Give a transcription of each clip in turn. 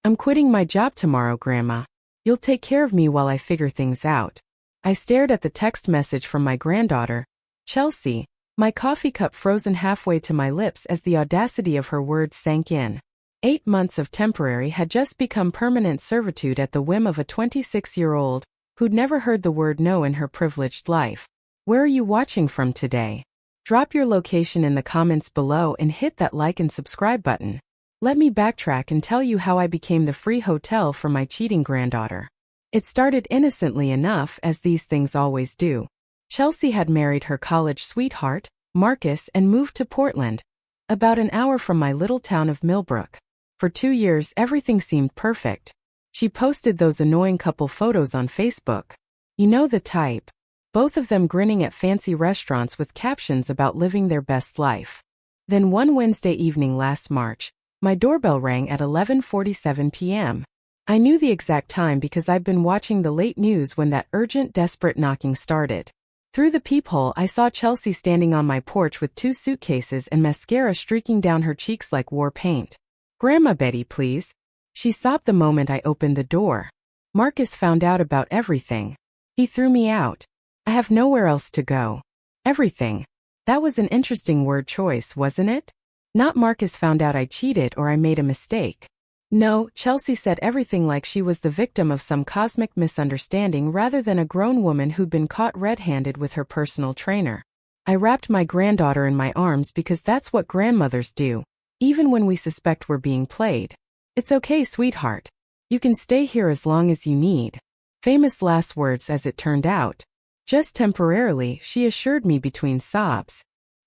I'm quitting my job tomorrow, Grandma. You'll take care of me while I figure things out. I stared at the text message from my granddaughter, Chelsea, my coffee cup frozen halfway to my lips as the audacity of her words sank in. 8 months of temporary had just become permanent servitude at the whim of a 26-year-old who'd never heard the word no in her privileged life. Where are you watching from today? Drop your location in the comments below and hit that like and subscribe button. Let me backtrack and tell you how I became the free hotel for my cheating granddaughter. It started innocently enough, as these things always do. Chelsea had married her college sweetheart, Marcus, and moved to Portland, about an hour from my little town of Millbrook. For 2 years, everything seemed perfect. She posted those annoying couple photos on Facebook. You know the type. Both of them grinning at fancy restaurants with captions about living their best life. Then one Wednesday evening last March, my doorbell rang at 11:47 p.m. I knew the exact time because I'd been watching the late news when that urgent, desperate knocking started. Through the peephole, I saw Chelsea standing on my porch with 2 suitcases and mascara streaking down her cheeks like war paint. "Grandma Betty, please," she sobbed the moment I opened the door. "Marcus found out about everything. He threw me out. I have nowhere else to go." Everything. That was an interesting word choice, wasn't it? Not Marcus found out I cheated or I made a mistake. No, Chelsea said everything like she was the victim of some cosmic misunderstanding rather than a grown woman who'd been caught red-handed with her personal trainer. I wrapped my granddaughter in my arms because that's what grandmothers do, even when we suspect we're being played. "It's okay, sweetheart. You can stay here as long as you need." Famous last words, as it turned out. Just temporarily, she assured me between sobs.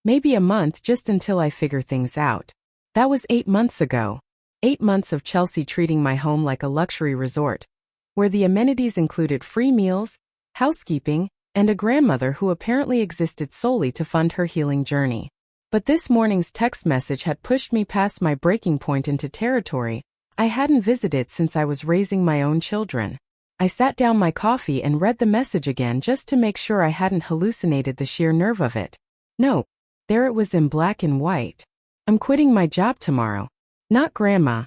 Maybe a month, just until I figure things out. That was 8 months ago. 8 months of Chelsea treating my home like a luxury resort, where the amenities included free meals, housekeeping, and a grandmother who apparently existed solely to fund her healing journey. But this morning's text message had pushed me past my breaking point into territory I hadn't visited since I was raising my own children. I sat down my coffee and read the message again just to make sure I hadn't hallucinated the sheer nerve of it. No, there it was in black and white. "I'm quitting my job tomorrow. Not Grandma.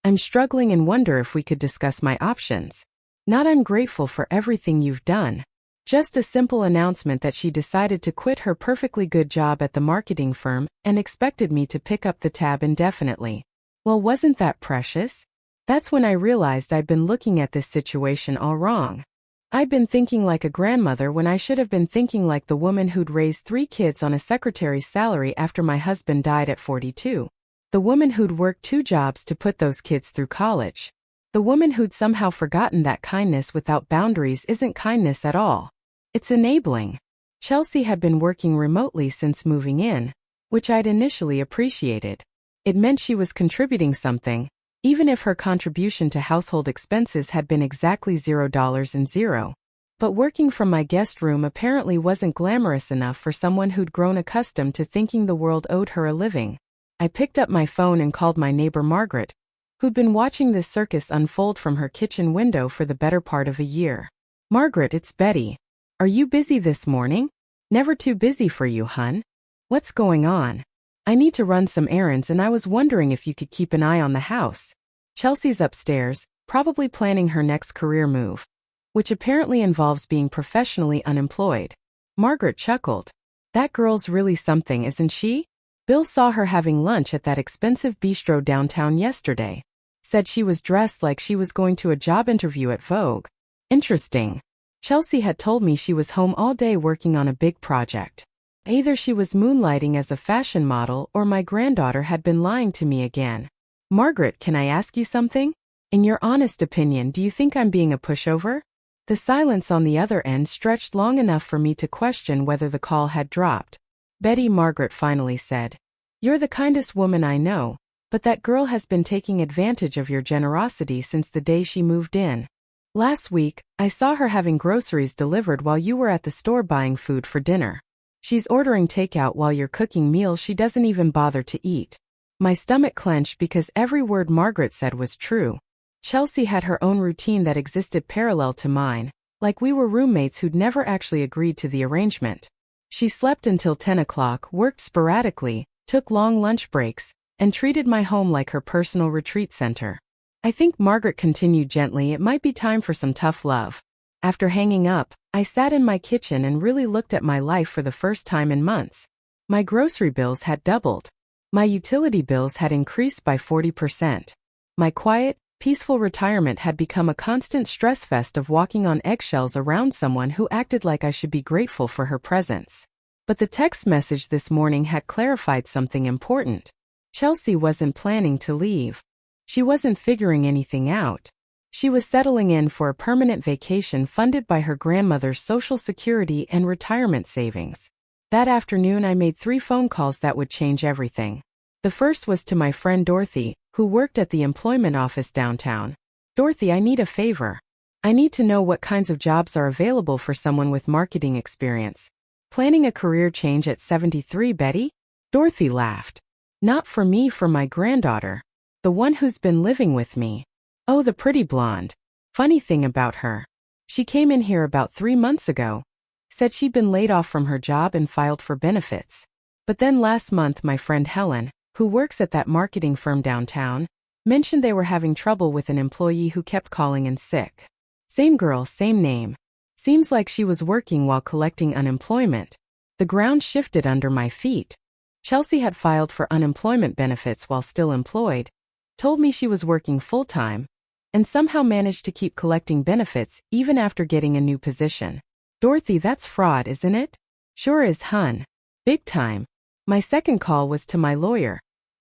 I'm struggling and wonder if we could discuss my options. Not I'm grateful for everything you've done." Just a simple announcement that she decided to quit her perfectly good job at the marketing firm and expected me to pick up the tab indefinitely. Well, wasn't that precious? That's when I realized I'd been looking at this situation all wrong. I'd been thinking like a grandmother when I should have been thinking like the woman who'd raised 3 kids on a secretary's salary after my husband died at 42. The woman who'd worked 2 jobs to put those kids through college. The woman who'd somehow forgotten that kindness without boundaries isn't kindness at all. It's enabling. Chelsea had been working remotely since moving in, which I'd initially appreciated. It meant she was contributing something, even if her contribution to household expenses had been exactly $0 and 0. But working from my guest room apparently wasn't glamorous enough for someone who'd grown accustomed to thinking the world owed her a living. I picked up my phone and called my neighbor Margaret, who'd been watching this circus unfold from her kitchen window for the better part of a year. "Margaret, it's Betty. Are you busy this morning?" "Never too busy for you, hun. What's going on?" "I need to run some errands and I was wondering if you could keep an eye on the house. Chelsea's upstairs, probably planning her next career move, which apparently involves being professionally unemployed." Margaret chuckled. "That girl's really something, isn't she? Bill saw her having lunch at that expensive bistro downtown yesterday. Said she was dressed like she was going to a job interview at Vogue." Interesting. Chelsea had told me she was home all day working on a big project. Either she was moonlighting as a fashion model or my granddaughter had been lying to me again. "Margaret, can I ask you something? In your honest opinion, do you think I'm being a pushover?" The silence on the other end stretched long enough for me to question whether the call had dropped. "Betty," Margaret finally said, "you're the kindest woman I know, but that girl has been taking advantage of your generosity since the day she moved in. Last week, I saw her having groceries delivered while you were at the store buying food for dinner. She's ordering takeout while you're cooking meals she doesn't even bother to eat." My stomach clenched because every word Margaret said was true. Chelsea had her own routine that existed parallel to mine, like we were roommates who'd never actually agreed to the arrangement. She slept until 10 o'clock, worked sporadically, took long lunch breaks, and treated my home like her personal retreat center. I think Margaret continued gently, it might be time for some tough love. After hanging up, I sat in my kitchen and really looked at my life for the first time in months. My grocery bills had doubled. My utility bills had increased by 40%. My quiet, peaceful retirement had become a constant stress fest of walking on eggshells around someone who acted like I should be grateful for her presence. But the text message this morning had clarified something important. Chelsea wasn't planning to leave. She wasn't figuring anything out. She was settling in for a permanent vacation funded by her grandmother's Social Security and retirement savings. That afternoon I made 3 phone calls that would change everything. The first was to my friend Dorothy, who worked at the employment office downtown. Dorothy, I need a favor. I need to know what kinds of jobs are available for someone with marketing experience. Planning a career change at 73, Betty? Dorothy laughed. Not for me, for my granddaughter. The one who's been living with me. Oh, the pretty blonde. Funny thing about her. She came in here about 3 months ago. Said she'd been laid off from her job and filed for benefits. But then last month my friend Helen, who works at that marketing firm downtown, mentioned they were having trouble with an employee who kept calling in sick. Same girl, same name. Seems like she was working while collecting unemployment. The ground shifted under my feet. Chelsea had filed for unemployment benefits while still employed, told me she was working full-time, and somehow managed to keep collecting benefits even after getting a new position. Dorothy, that's fraud, isn't it? Sure is, hun. Big time. My second call was to my lawyer,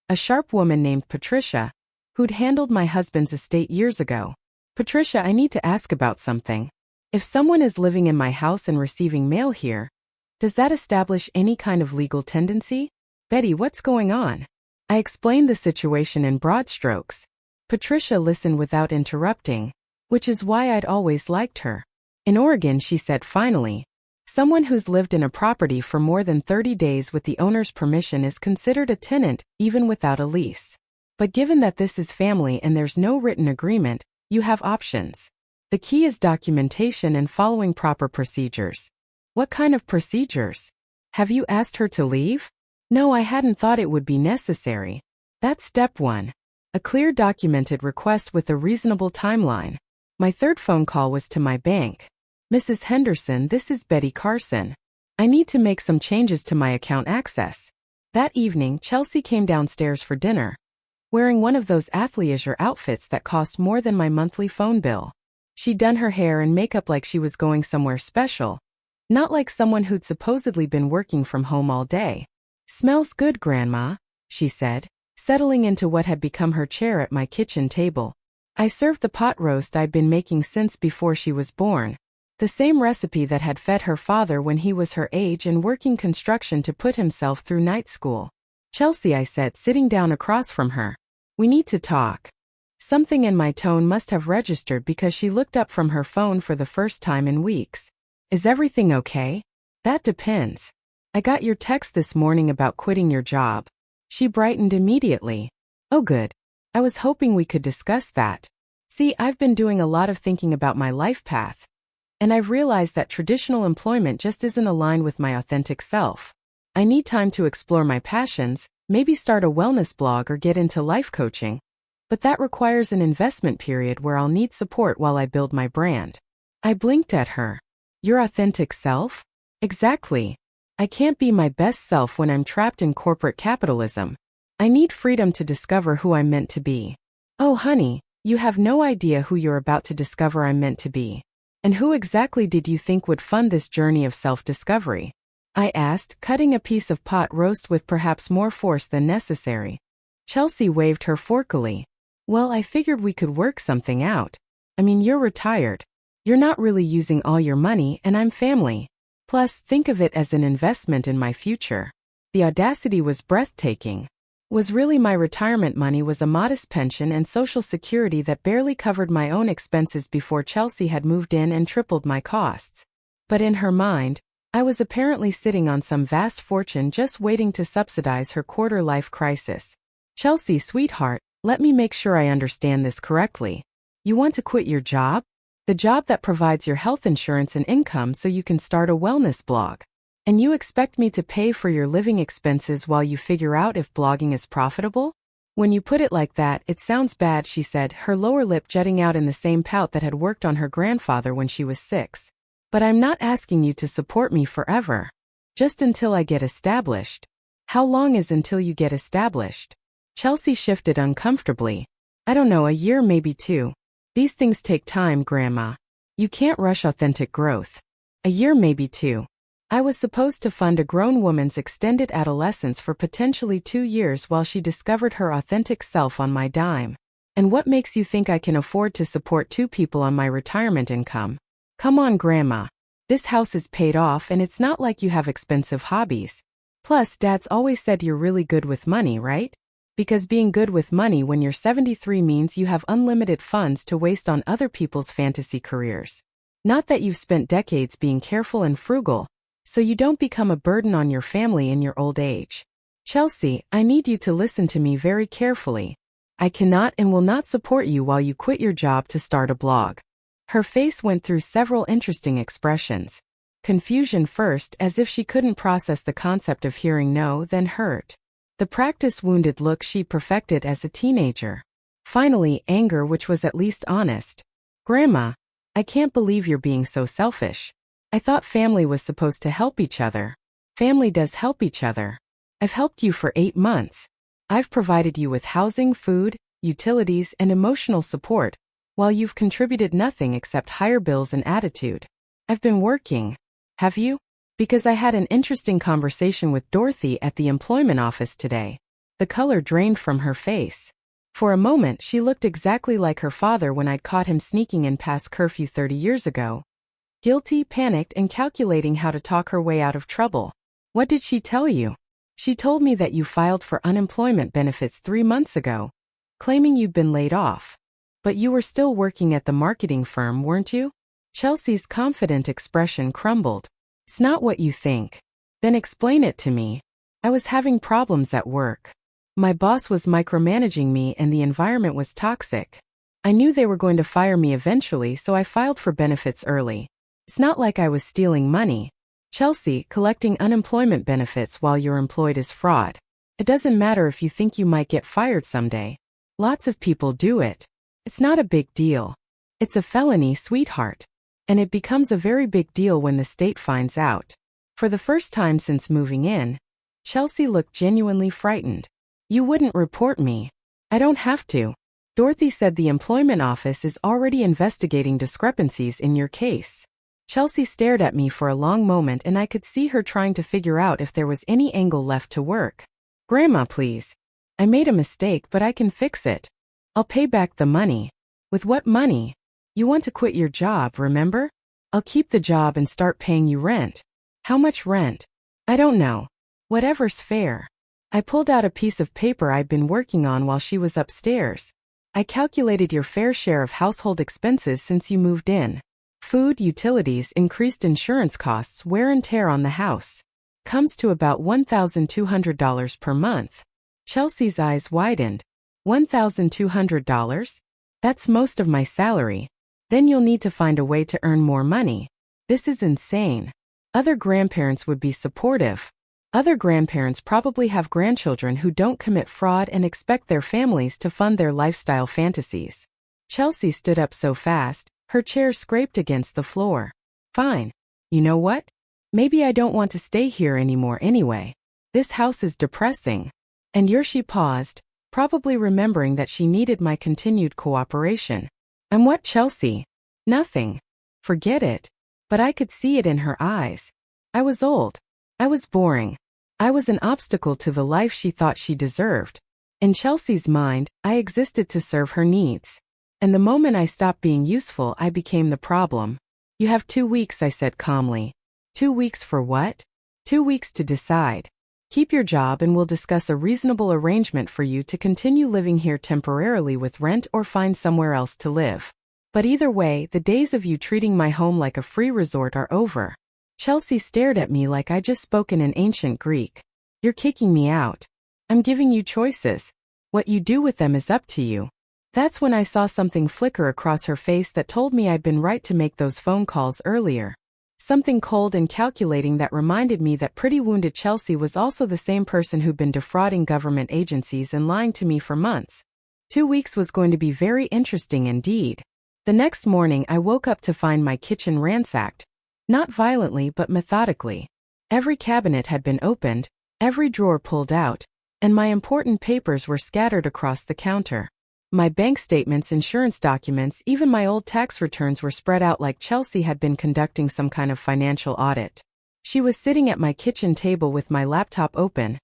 a sharp woman named Patricia, who'd handled my husband's estate years ago. Patricia, I need to ask about something. If someone is living in my house and receiving mail here, does that establish any kind of legal tendency? Betty, what's going on? I explained the situation in broad strokes. Patricia listened without interrupting, which is why I'd always liked her. In Oregon, she said finally, someone who's lived in a property for more than 30 days with the owner's permission is considered a tenant, even without a lease. But given that this is family and there's no written agreement, you have options. The key is documentation and following proper procedures. What kind of procedures? Have you asked her to leave? No, I hadn't thought it would be necessary. That's step 1. A clear documented request with a reasonable timeline. My third phone call was to my bank. Mrs. Henderson, this is Betty Carson. I need to make some changes to my account access. That evening, Chelsea came downstairs for dinner, wearing one of those athleisure outfits that cost more than my monthly phone bill. She'd done her hair and makeup like she was going somewhere special, not like someone who'd supposedly been working from home all day. Smells good, Grandma, she said, settling into what had become her chair at my kitchen table. I served the pot roast I'd been making since before she was born, the same recipe that had fed her father when he was her age and working construction to put himself through night school. Chelsea, I said, sitting down across from her. We need to talk. Something in my tone must have registered because she looked up from her phone for the first time in weeks. Is everything okay? That depends. I got your text this morning about quitting your job. She brightened immediately. Oh good. I was hoping we could discuss that. See, I've been doing a lot of thinking about my life path, and I've realized that traditional employment just isn't aligned with my authentic self. I need time to explore my passions, maybe start a wellness blog or get into life coaching. But that requires an investment period where I'll need support while I build my brand. I blinked at her. Your authentic self? Exactly. I can't be my best self when I'm trapped in corporate capitalism. I need freedom to discover who I'm meant to be. Oh honey, you have no idea who you're about to discover I'm meant to be. And who exactly did you think would fund this journey of self-discovery? I asked, cutting a piece of pot roast with perhaps more force than necessary. Chelsea waved her forkily. Well, I figured we could work something out. I mean, you're retired. You're not really using all your money and I'm family. Plus, think of it as an investment in my future. The audacity was breathtaking. Was really my retirement money was a modest pension and Social Security that barely covered my own expenses before Chelsea had moved in and tripled my costs. But in her mind, I was apparently sitting on some vast fortune just waiting to subsidize her quarter-life crisis. Chelsea, sweetheart, let me make sure I understand this correctly. You want to quit your job? The job that provides your health insurance and income so you can start a wellness blog. And you expect me to pay for your living expenses while you figure out if blogging is profitable? When you put it like that, it sounds bad, she said, her lower lip jutting out in the same pout that had worked on her grandfather when she was 6. But I'm not asking you to support me forever. Just until I get established. How long is until you get established? Chelsea shifted uncomfortably. I don't know, a year, maybe 2. These things take time, Grandma. You can't rush authentic growth. A year, maybe 2. I was supposed to fund a grown woman's extended adolescence for potentially 2 years while she discovered her authentic self on my dime. And what makes you think I can afford to support 2 people on my retirement income? Come on, Grandma. This house is paid off and it's not like you have expensive hobbies. Plus, Dad's always said you're really good with money, right? Because being good with money when you're 73 means you have unlimited funds to waste on other people's fantasy careers. Not that you've spent decades being careful and frugal, so you don't become a burden on your family in your old age. Chelsea, I need you to listen to me very carefully. I cannot and will not support you while you quit your job to start a blog. Her face went through several interesting expressions. Confusion first, as if she couldn't process the concept of hearing no, then hurt. The practice-wounded look she perfected as a teenager. Finally, anger, which was at least honest. Grandma, I can't believe you're being so selfish. I thought family was supposed to help each other. Family does help each other. I've helped you for 8 months. I've provided you with housing, food, utilities, and emotional support, while you've contributed nothing except higher bills and attitude. I've been working. Have you? Because I had an interesting conversation with Dorothy at the employment office today. The color drained from her face. For a moment, she looked exactly like her father when I'd caught him sneaking in past curfew 30 years ago. Guilty, panicked, and calculating how to talk her way out of trouble. What did she tell you? She told me that you filed for unemployment benefits 3 months ago, claiming you'd been laid off. But you were still working at the marketing firm, weren't you? Chelsea's confident expression crumbled. It's not what you think. Then explain it to me. I was having problems at work. My boss was micromanaging me and the environment was toxic. I knew they were going to fire me eventually, so I filed for benefits early. It's not like I was stealing money. Chelsea, collecting unemployment benefits while you're employed is fraud. It doesn't matter if you think you might get fired someday. Lots of people do it. It's not a big deal. It's a felony, sweetheart. And it becomes a very big deal when the state finds out. For the first time since moving in, Chelsea looked genuinely frightened. You wouldn't report me. I don't have to. Dorothy said the employment office is already investigating discrepancies in your case. Chelsea stared at me for a long moment and I could see her trying to figure out if there was any angle left to work. Grandma, please. I made a mistake, but I can fix it. I'll pay back the money. With what money? You want to quit your job, remember? I'll keep the job and start paying you rent. How much rent? I don't know. Whatever's fair. I pulled out a piece of paper I'd been working on while she was upstairs. I calculated your fair share of household expenses since you moved in. Food, utilities, increased insurance costs, wear and tear on the house. Comes to about $1,200 per month. Chelsea's eyes widened. $1,200? That's most of my salary. Then you'll need to find a way to earn more money. This is insane. Other grandparents would be supportive. Other grandparents probably have grandchildren who don't commit fraud and expect their families to fund their lifestyle fantasies. Chelsea stood up so fast, her chair scraped against the floor. Fine. You know what? Maybe I don't want to stay here anymore anyway. This house is depressing. And she paused, probably remembering that she needed my continued cooperation. And what, Chelsea? Nothing. Forget it. But I could see it in her eyes. I was old. I was boring. I was an obstacle to the life she thought she deserved. In Chelsea's mind, I existed to serve her needs. And the moment I stopped being useful, I became the problem. You have 2 weeks, I said calmly. 2 weeks for what? 2 weeks to decide. Keep your job and we'll discuss a reasonable arrangement for you to continue living here temporarily with rent or find somewhere else to live. But either way, the days of you treating my home like a free resort are over. Chelsea stared at me like I'd just spoken in ancient Greek. You're kicking me out. I'm giving you choices. What you do with them is up to you. That's when I saw something flicker across her face that told me I'd been right to make those phone calls earlier. Something cold and calculating that reminded me that pretty wounded Chelsea was also the same person who'd been defrauding government agencies and lying to me for months. 2 weeks was going to be very interesting indeed. The next morning I woke up to find my kitchen ransacked. Not violently but methodically. Every cabinet had been opened, every drawer pulled out, and my important papers were scattered across the counter. My bank statements, insurance documents, even my old tax returns were spread out like Chelsea had been conducting some kind of financial audit. She was sitting at my kitchen table with my laptop open,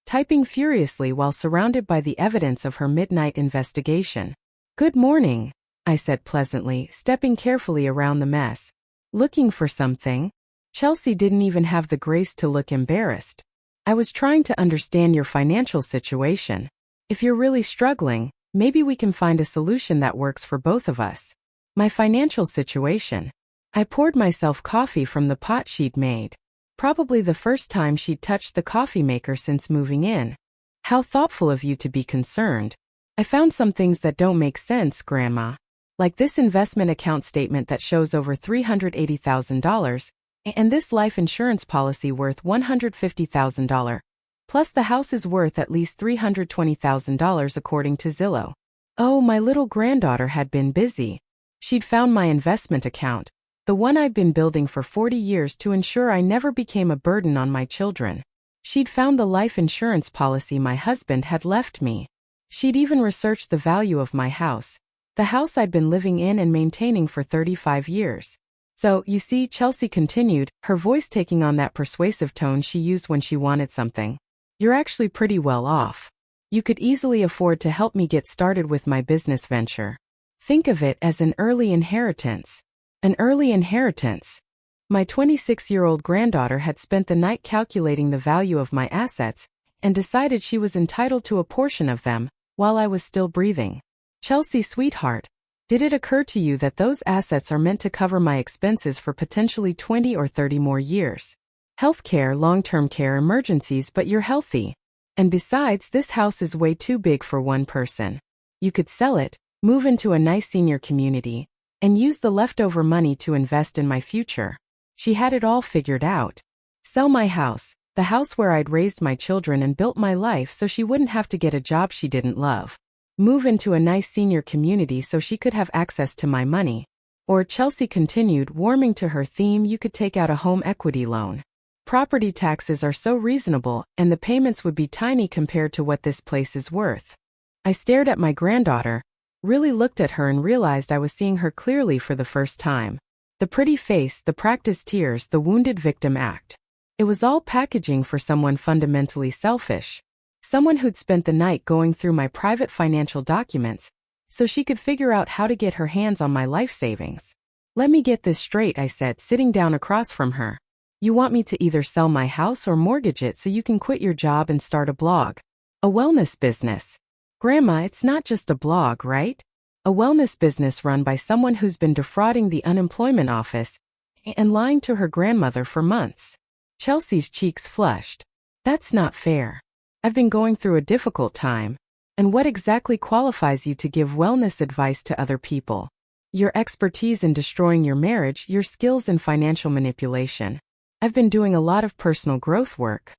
typing furiously while surrounded by the evidence of her midnight investigation. "Good morning," I said pleasantly, stepping carefully around the mess. "Looking for something?" Chelsea didn't even have the grace to look embarrassed. "I was trying to understand your financial situation. If you're really struggling, maybe we can find a solution that works for both of us." My financial situation. I poured myself coffee from the pot she'd made. Probably the first time she'd touched the coffee maker since moving in. "How thoughtful of you to be concerned. I found some things that don't make sense, Grandma. Like this investment account statement that shows over $380,000, and this life insurance policy worth $150,000. Plus the house is worth at least $320,000 according to Zillow." Oh, my little granddaughter had been busy. She'd found my investment account, the one I'd been building for 40 years to ensure I never became a burden on my children. She'd found the life insurance policy my husband had left me. She'd even researched the value of my house, the house I'd been living in and maintaining for 35 years. "So, you see," Chelsea continued, her voice taking on that persuasive tone she used when she wanted something, "you're actually pretty well off. You could easily afford to help me get started with my business venture. Think of it as an early inheritance." An early inheritance. My 26-year-old granddaughter had spent the night calculating the value of my assets and decided she was entitled to a portion of them while I was still breathing. "Chelsea, sweetheart, did it occur to you that those assets are meant to cover my expenses for potentially 20 or 30 more years? Healthcare, long-term care, emergencies, but you're healthy. And besides, this house is way too big for one person. You could sell it, move into a nice senior community, and use the leftover money to invest in my future." She had it all figured out. Sell my house, the house where I'd raised my children and built my life so she wouldn't have to get a job she didn't love. Move into a nice senior community so she could have access to my money. Or, Chelsea continued, warming to her theme, you could take out a home equity loan. Property taxes are so reasonable, and the payments would be tiny compared to what this place is worth. I stared at my granddaughter, really looked at her and realized I was seeing her clearly for the first time. The pretty face, the practiced tears, the wounded victim act. It was all packaging for someone fundamentally selfish. Someone who'd spent the night going through my private financial documents so she could figure out how to get her hands on my life savings. "Let me get this straight," I said, sitting down across from her. "You want me to either sell my house or mortgage it so you can quit your job and start a blog? A wellness business?" "Grandma, it's not just a blog, right? A wellness business run by someone who's been defrauding the unemployment office and lying to her grandmother for months." Chelsea's cheeks flushed. "That's not fair. I've been going through a difficult time. And what exactly qualifies you to give wellness advice to other people? Your expertise in destroying your marriage, your skills in financial manipulation. I've been doing a lot of personal growth work.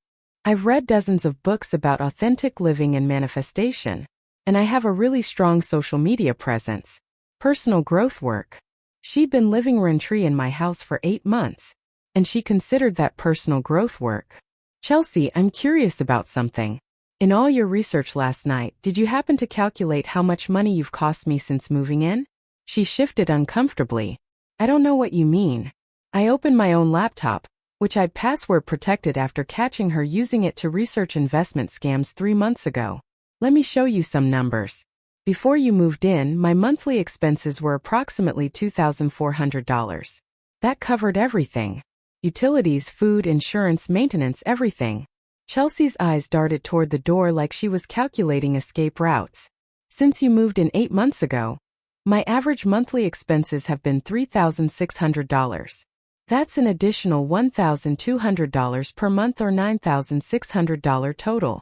I've read dozens of books about authentic living and manifestation. And I have a really strong social media presence. Personal growth work." She'd been living rent-free in my house for 8 months, and she considered that personal growth work. "Chelsea, I'm curious about something. In all your research last night, did you happen to calculate how much money you've cost me since moving in?" She shifted uncomfortably. "I don't know what you mean." I opened my own laptop, which I'd password protected after catching her using it to research investment scams 3 months ago. "Let me show you some numbers. Before you moved in, my monthly expenses were approximately $2,400. That covered everything. Utilities, food, insurance, maintenance, everything." Chelsea's eyes darted toward the door like she was calculating escape routes. "Since you moved in 8 months ago, my average monthly expenses have been $3,600. That's an additional $1,200 per month or $9,600 total.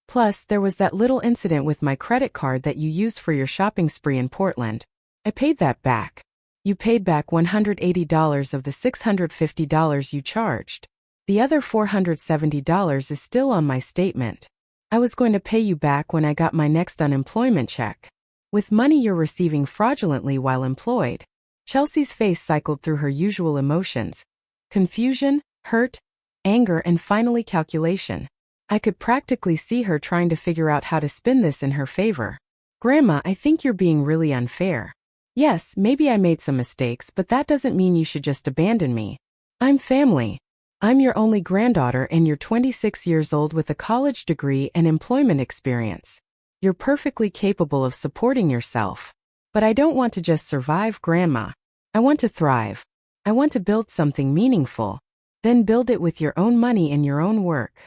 Plus, there was that little incident with my credit card that you used for your shopping spree in Portland. I paid that back. You paid back $180 of the $650 you charged. The other $470 is still on my statement. I was going to pay you back when I got my next unemployment check. With money you're receiving fraudulently while employed. Chelsea's face cycled through her usual emotions. Confusion, hurt, anger, and finally calculation. I could practically see her trying to figure out how to spin this in her favor. Grandma, I think you're being really unfair. Yes, maybe I made some mistakes, but that doesn't mean you should just abandon me. I'm family. I'm your only granddaughter and you're 26 years old with a college degree and employment experience. You're perfectly capable of supporting yourself. But I don't want to just survive, Grandma. I want to thrive. I want to build something meaningful. Then build it with your own money and your own work.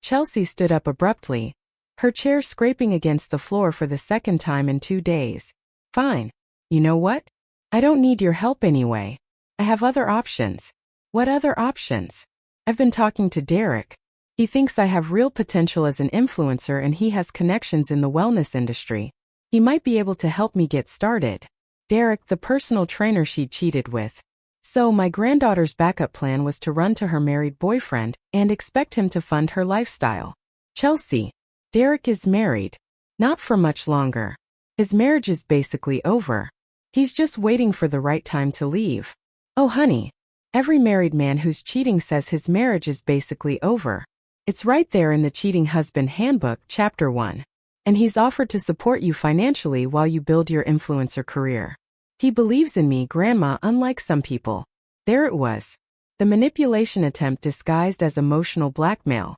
Chelsea stood up abruptly, her chair scraping against the floor for the second time in 2 days. Fine. You know what? I don't need your help anyway. I have other options. What other options? I've been talking to Derek. He thinks I have real potential as an influencer and he has connections in the wellness industry. He might be able to help me get started. Derek, the personal trainer she cheated with. So my granddaughter's backup plan was to run to her married boyfriend and expect him to fund her lifestyle. Chelsea, Derek is married. Not for much longer. His marriage is basically over. He's just waiting for the right time to leave. Oh honey, every married man who's cheating says his marriage is basically over. It's right there in the Cheating Husband Handbook, Chapter 1. And he's offered to support you financially while you build your influencer career. He believes in me, Grandma, unlike some people. There it was. The manipulation attempt disguised as emotional blackmail.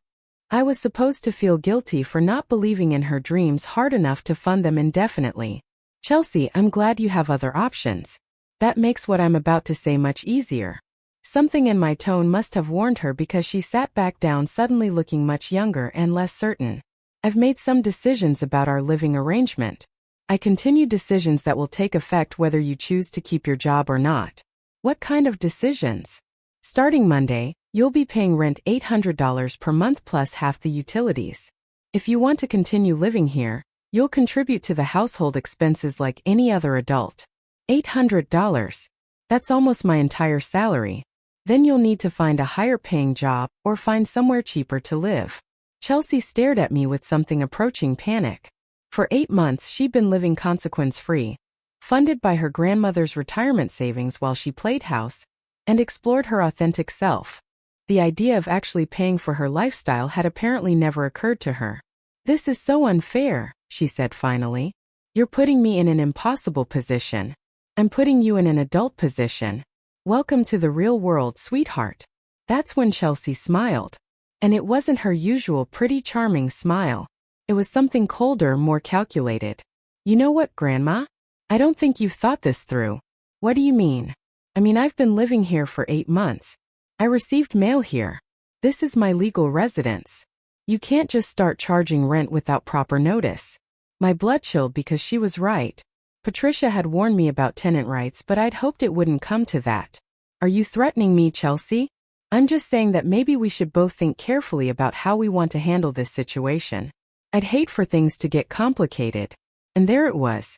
I was supposed to feel guilty for not believing in her dreams hard enough to fund them indefinitely. Chelsea, I'm glad you have other options. That makes what I'm about to say much easier. Something in my tone must have warned her because she sat back down, suddenly looking much younger and less certain. I've made some decisions about our living arrangement. I continue decisions that will take effect whether you choose to keep your job or not. What kind of decisions? Starting Monday, you'll be paying rent $800 per month plus half the utilities. If you want to continue living here, you'll contribute to the household expenses like any other adult. $800. That's almost my entire salary. Then you'll need to find a higher paying job or find somewhere cheaper to live. Chelsea stared at me with something approaching panic. For 8 months she'd been living consequence-free, funded by her grandmother's retirement savings while she played house, and explored her authentic self. The idea of actually paying for her lifestyle had apparently never occurred to her. This is so unfair, she said finally. You're putting me in an impossible position. I'm putting you in an adult position. Welcome to the real world, sweetheart. That's when Chelsea smiled. And it wasn't her usual pretty charming smile. It was something colder, more calculated. You know what, Grandma? I don't think you've thought this through. What do you mean? I mean, I've been living here for 8 months. I received mail here. This is my legal residence. You can't just start charging rent without proper notice. My blood chilled because she was right. Patricia had warned me about tenant rights, but I'd hoped it wouldn't come to that. Are you threatening me, Chelsea? I'm just saying that maybe we should both think carefully about how we want to handle this situation. I'd hate for things to get complicated. And there it was.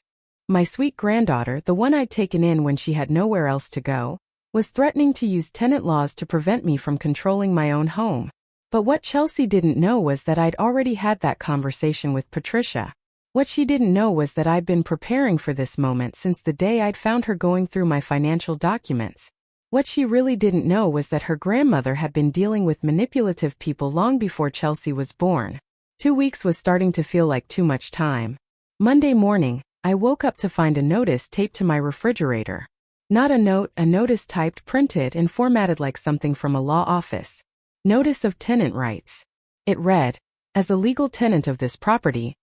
My sweet granddaughter, the one I'd taken in when she had nowhere else to go, was threatening to use tenant laws to prevent me from controlling my own home. But what Chelsea didn't know was that I'd already had that conversation with Patricia. What she didn't know was that I'd been preparing for this moment since the day I'd found her going through my financial documents. What she really didn't know was that her grandmother had been dealing with manipulative people long before Chelsea was born. 2 weeks was starting to feel like too much time. Monday morning, I woke up to find a notice taped to my refrigerator. Not a note, a notice typed, printed, and formatted like something from a law office. Notice of tenant rights. It read, as a legal tenant of this property,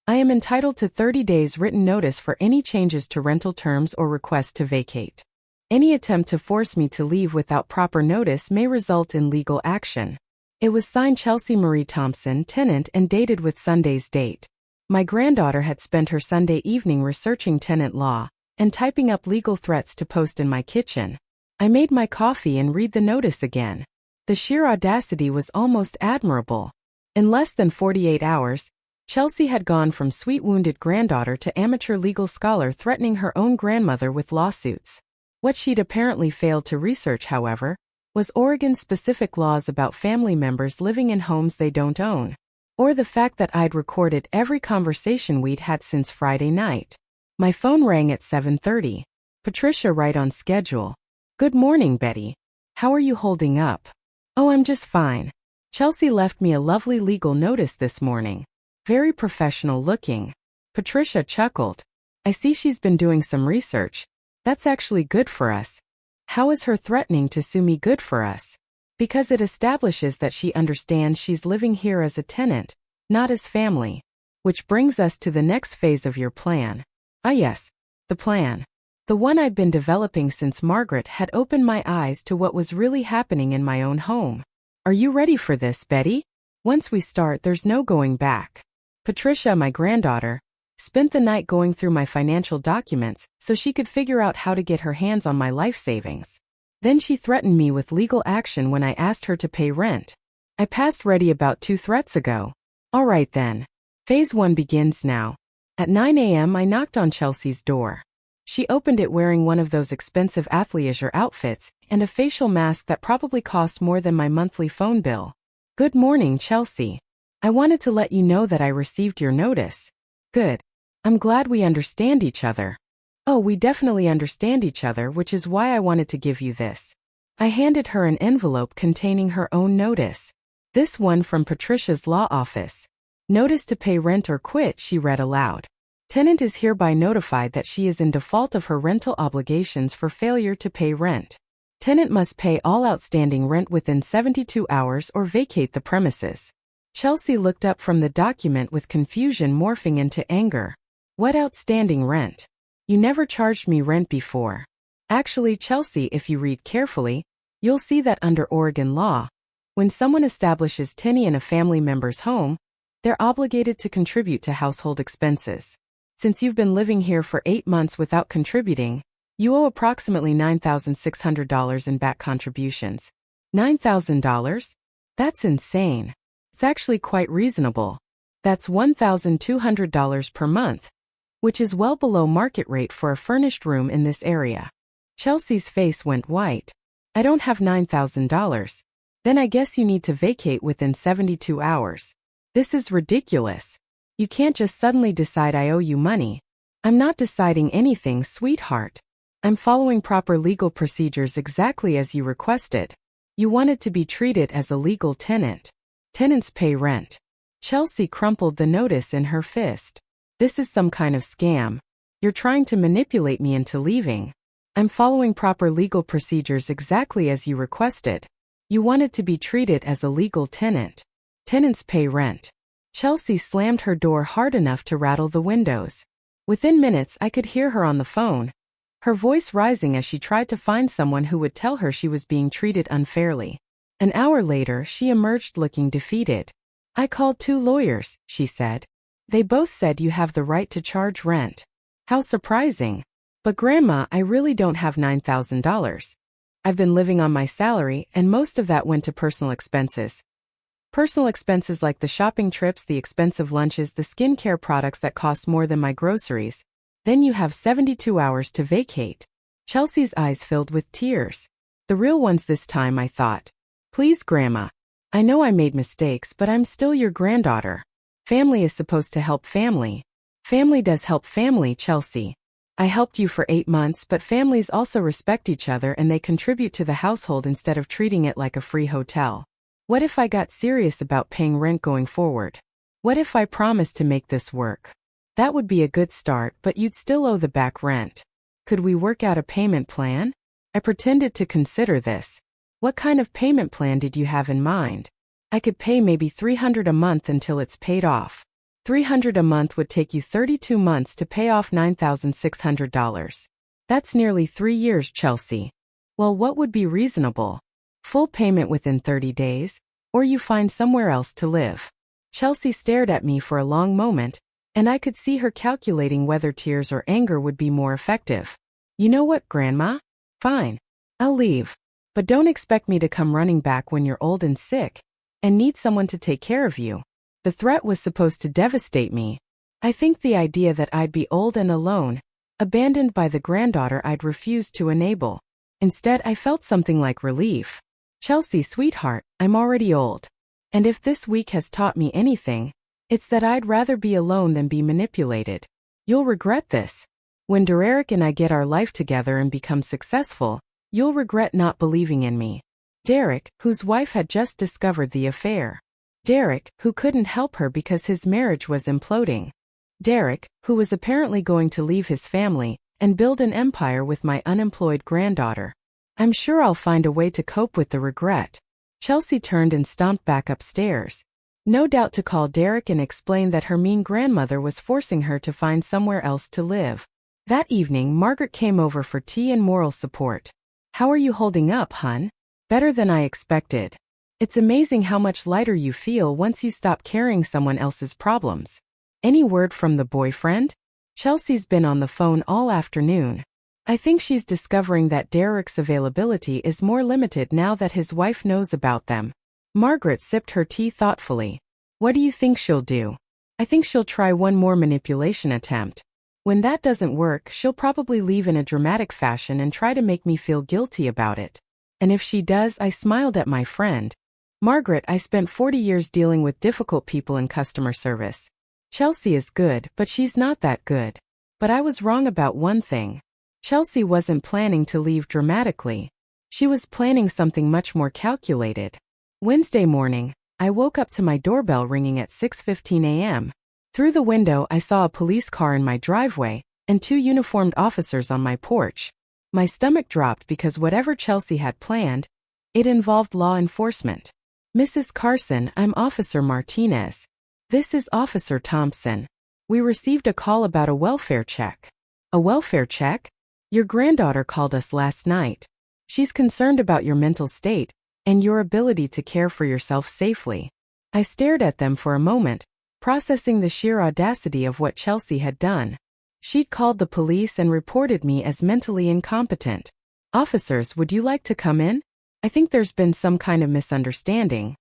I am entitled to 30 days written notice for any changes to rental terms or request to vacate. Any attempt to force me to leave without proper notice may result in legal action. It was signed Chelsea Marie Thompson, tenant, and dated with Sunday's date. My granddaughter had spent her Sunday evening researching tenant law and typing up legal threats to post in my kitchen. I made my coffee and read the notice again. The sheer audacity was almost admirable. In less than 48 hours, Chelsea had gone from sweet wounded granddaughter to amateur legal scholar threatening her own grandmother with lawsuits. What she'd apparently failed to research, however, was Oregon's specific laws about family members living in homes they don't own, or the fact that I'd recorded every conversation we'd had since Friday night. My phone rang at 7:30. Patricia, right on schedule. Good morning, Betty. How are you holding up? Oh, I'm just fine. Chelsea left me a lovely legal notice this morning. Very professional looking. Patricia chuckled. I see she's been doing some research. That's actually good for us. How is her threatening to sue me good for us? Because it establishes that she understands she's living here as a tenant, not as family. Which brings us to the next phase of your plan. Ah yes, the plan. The one I'd been developing since Margaret had opened my eyes to what was really happening in my own home. Are you ready for this, Betty? Once we start, there's no going back. Patricia, my granddaughter, spent the night going through my financial documents so she could figure out how to get her hands on my life savings. Then she threatened me with legal action when I asked her to pay rent. I passed ready about 2 threats ago. All right then. Phase 1 begins now. At 9 a.m. I knocked on Chelsea's door. She opened it wearing one of those expensive athleisure outfits and a facial mask that probably cost more than my monthly phone bill. Good morning, Chelsea. I wanted to let you know that I received your notice. Good. I'm glad we understand each other. Oh, we definitely understand each other, which is why I wanted to give you this. I handed her an envelope containing her own notice. This one from Patricia's law office. Notice to pay rent or quit, she read aloud. Tenant is hereby notified that she is in default of her rental obligations for failure to pay rent. Tenant must pay all outstanding rent within 72 hours or vacate the premises. Chelsea looked up from the document with confusion morphing into anger. What outstanding rent? You never charged me rent before. Actually, Chelsea, if you read carefully, you'll see that under Oregon law, when someone establishes tenant in a family member's home, they're obligated to contribute to household expenses. Since you've been living here for 8 months without contributing, you owe approximately $9,600 in back contributions. $9,000? That's insane. It's actually quite reasonable. That's $1,200 per month, which is well below market rate for a furnished room in this area. Chelsea's face went white. I don't have $9,000. Then I guess you need to vacate within 72 hours. This is ridiculous. You can't just suddenly decide I owe you money. I'm not deciding anything, sweetheart. I'm following proper legal procedures exactly as you requested. You wanted to be treated as a legal tenant. Tenants pay rent. Chelsea crumpled the notice in her fist. This is some kind of scam. You're trying to manipulate me into leaving. I'm following proper legal procedures exactly as you requested. You wanted to be treated as a legal tenant. Tenants pay rent. Chelsea slammed her door hard enough to rattle the windows. Within minutes, I could hear her on the phone, her voice rising as she tried to find someone who would tell her she was being treated unfairly. An hour later, she emerged looking defeated. I called 2 lawyers, she said. They both said you have the right to charge rent. How surprising. But Grandma, I really don't have $9,000. I've been living on my salary, and most of that went to personal expenses. Personal expenses like the shopping trips, the expensive lunches, the skincare products that cost more than my groceries. Then you have 72 hours to vacate. Chelsea's eyes filled with tears. The real ones this time, I thought. Please, Grandma. I know I made mistakes, but I'm still your granddaughter. Family is supposed to help family. Family does help family, Chelsea. I helped you for 8 months, but families also respect each other and they contribute to the household instead of treating it like a free hotel. What if I got serious about paying rent going forward? What if I promised to make this work? That would be a good start, but you'd still owe the back rent. Could we work out a payment plan? I pretended to consider this. What kind of payment plan did you have in mind? I could pay maybe $300 a month until it's paid off. $300 a month would take you 32 months to pay off $9,600. That's nearly 3 years, Chelsea. Well, what would be reasonable? Full payment within 30 days, or you find somewhere else to live. Chelsea stared at me for a long moment, and I could see her calculating whether tears or anger would be more effective. You know what, Grandma? Fine. I'll leave. But don't expect me to come running back when you're old and sick, and need someone to take care of you. The threat was supposed to devastate me. I think the idea that I'd be old and alone, abandoned by the granddaughter I'd refused to enable. Instead, I felt something like relief. Chelsea, sweetheart, I'm already old. And if this week has taught me anything, it's that I'd rather be alone than be manipulated. You'll regret this. When Derek and I get our life together and become successful, you'll regret not believing in me. Derek, whose wife had just discovered the affair. Derek, who couldn't help her because his marriage was imploding. Derek, who was apparently going to leave his family and build an empire with my unemployed granddaughter. I'm sure I'll find a way to cope with the regret. Chelsea turned and stomped back upstairs. No doubt to call Derek and explain that her mean grandmother was forcing her to find somewhere else to live. That evening, Margaret came over for tea and moral support. How are you holding up, hun? Better than I expected. It's amazing how much lighter you feel once you stop carrying someone else's problems. Any word from the boyfriend? Chelsea's been on the phone all afternoon. I think she's discovering that Derek's availability is more limited now that his wife knows about them. Margaret sipped her tea thoughtfully. What do you think she'll do? I think she'll try one more manipulation attempt. When that doesn't work, she'll probably leave in a dramatic fashion and try to make me feel guilty about it. And if she does, I smiled at my friend. Margaret, I spent 40 years dealing with difficult people in customer service. Chelsea is good, but she's not that good. But I was wrong about one thing. Chelsea wasn't planning to leave dramatically. She was planning something much more calculated. Wednesday morning, I woke up to my doorbell ringing at 6:15 a.m. Through the window, I saw a police car in my driveway and 2 uniformed officers on my porch. My stomach dropped because whatever Chelsea had planned, it involved law enforcement. Mrs. Carson, I'm Officer Martinez. This is Officer Thompson. We received a call about a welfare check. A welfare check? Your granddaughter called us last night. She's concerned about your mental state and your ability to care for yourself safely. I stared at them for a moment, processing the sheer audacity of what Chelsea had done. She'd called the police and reported me as mentally incompetent. Officers, would you like to come in? I think there's been some kind of misunderstanding.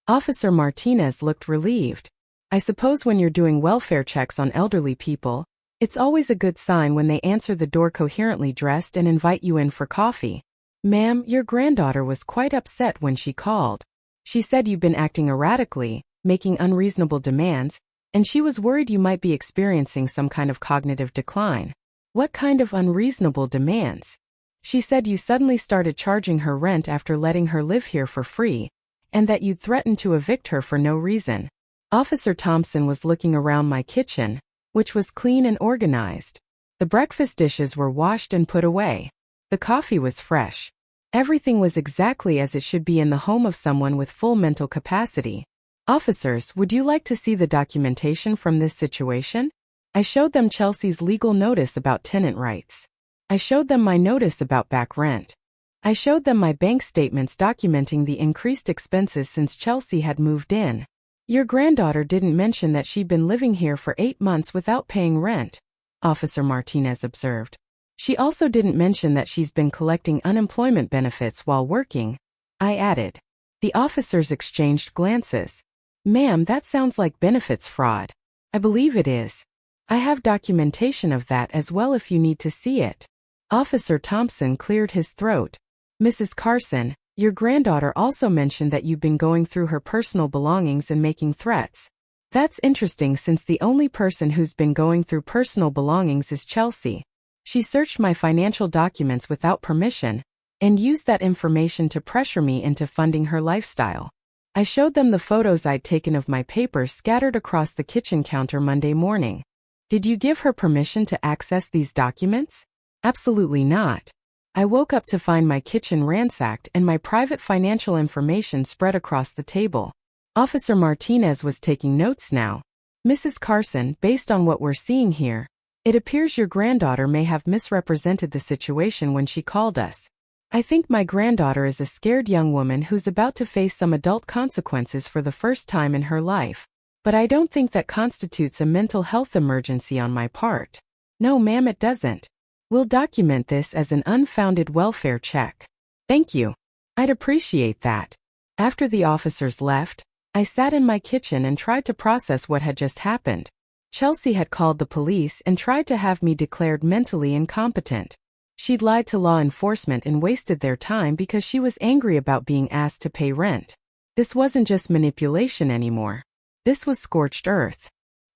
Officer Martinez looked relieved. I suppose when you're doing welfare checks on elderly people, it's always a good sign when they answer the door coherently dressed and invite you in for coffee. Ma'am, your granddaughter was quite upset when she called. She said you've been acting erratically, making unreasonable demands, and she was worried you might be experiencing some kind of cognitive decline. What kind of unreasonable demands? She said you suddenly started charging her rent after letting her live here for free, and that you'd threatened to evict her for no reason. Officer Thompson was looking around my kitchen, which was clean and organized. The breakfast dishes were washed and put away. The coffee was fresh. Everything was exactly as it should be in the home of someone with full mental capacity. Officers, would you like to see the documentation from this situation? I showed them Chelsea's legal notice about tenant rights. I showed them my notice about back rent. I showed them my bank statements documenting the increased expenses since Chelsea had moved in. Your granddaughter didn't mention that she'd been living here for 8 months without paying rent, Officer Martinez observed. She also didn't mention that she's been collecting unemployment benefits while working, I added. The officers exchanged glances. Ma'am, that sounds like benefits fraud. I believe it is. I have documentation of that as well if you need to see it. Officer Thompson cleared his throat. Mrs. Carson, your granddaughter also mentioned that you've been going through her personal belongings and making threats. That's interesting since the only person who's been going through personal belongings is Chelsea. She searched my financial documents without permission and used that information to pressure me into funding her lifestyle. I showed them the photos I'd taken of my papers scattered across the kitchen counter Monday morning. Did you give her permission to access these documents? Absolutely not. I woke up to find my kitchen ransacked and my private financial information spread across the table. Officer Martinez was taking notes now. Mrs. Carson, based on what we're seeing here, it appears your granddaughter may have misrepresented the situation when she called us. I think my granddaughter is a scared young woman who's about to face some adult consequences for the first time in her life. But I don't think that constitutes a mental health emergency on my part. No, ma'am, it doesn't. We'll document this as an unfounded welfare check. Thank you. I'd appreciate that. After the officers left, I sat in my kitchen and tried to process what had just happened. Chelsea had called the police and tried to have me declared mentally incompetent. She'd lied to law enforcement and wasted their time because she was angry about being asked to pay rent. This wasn't just manipulation anymore. This was scorched earth.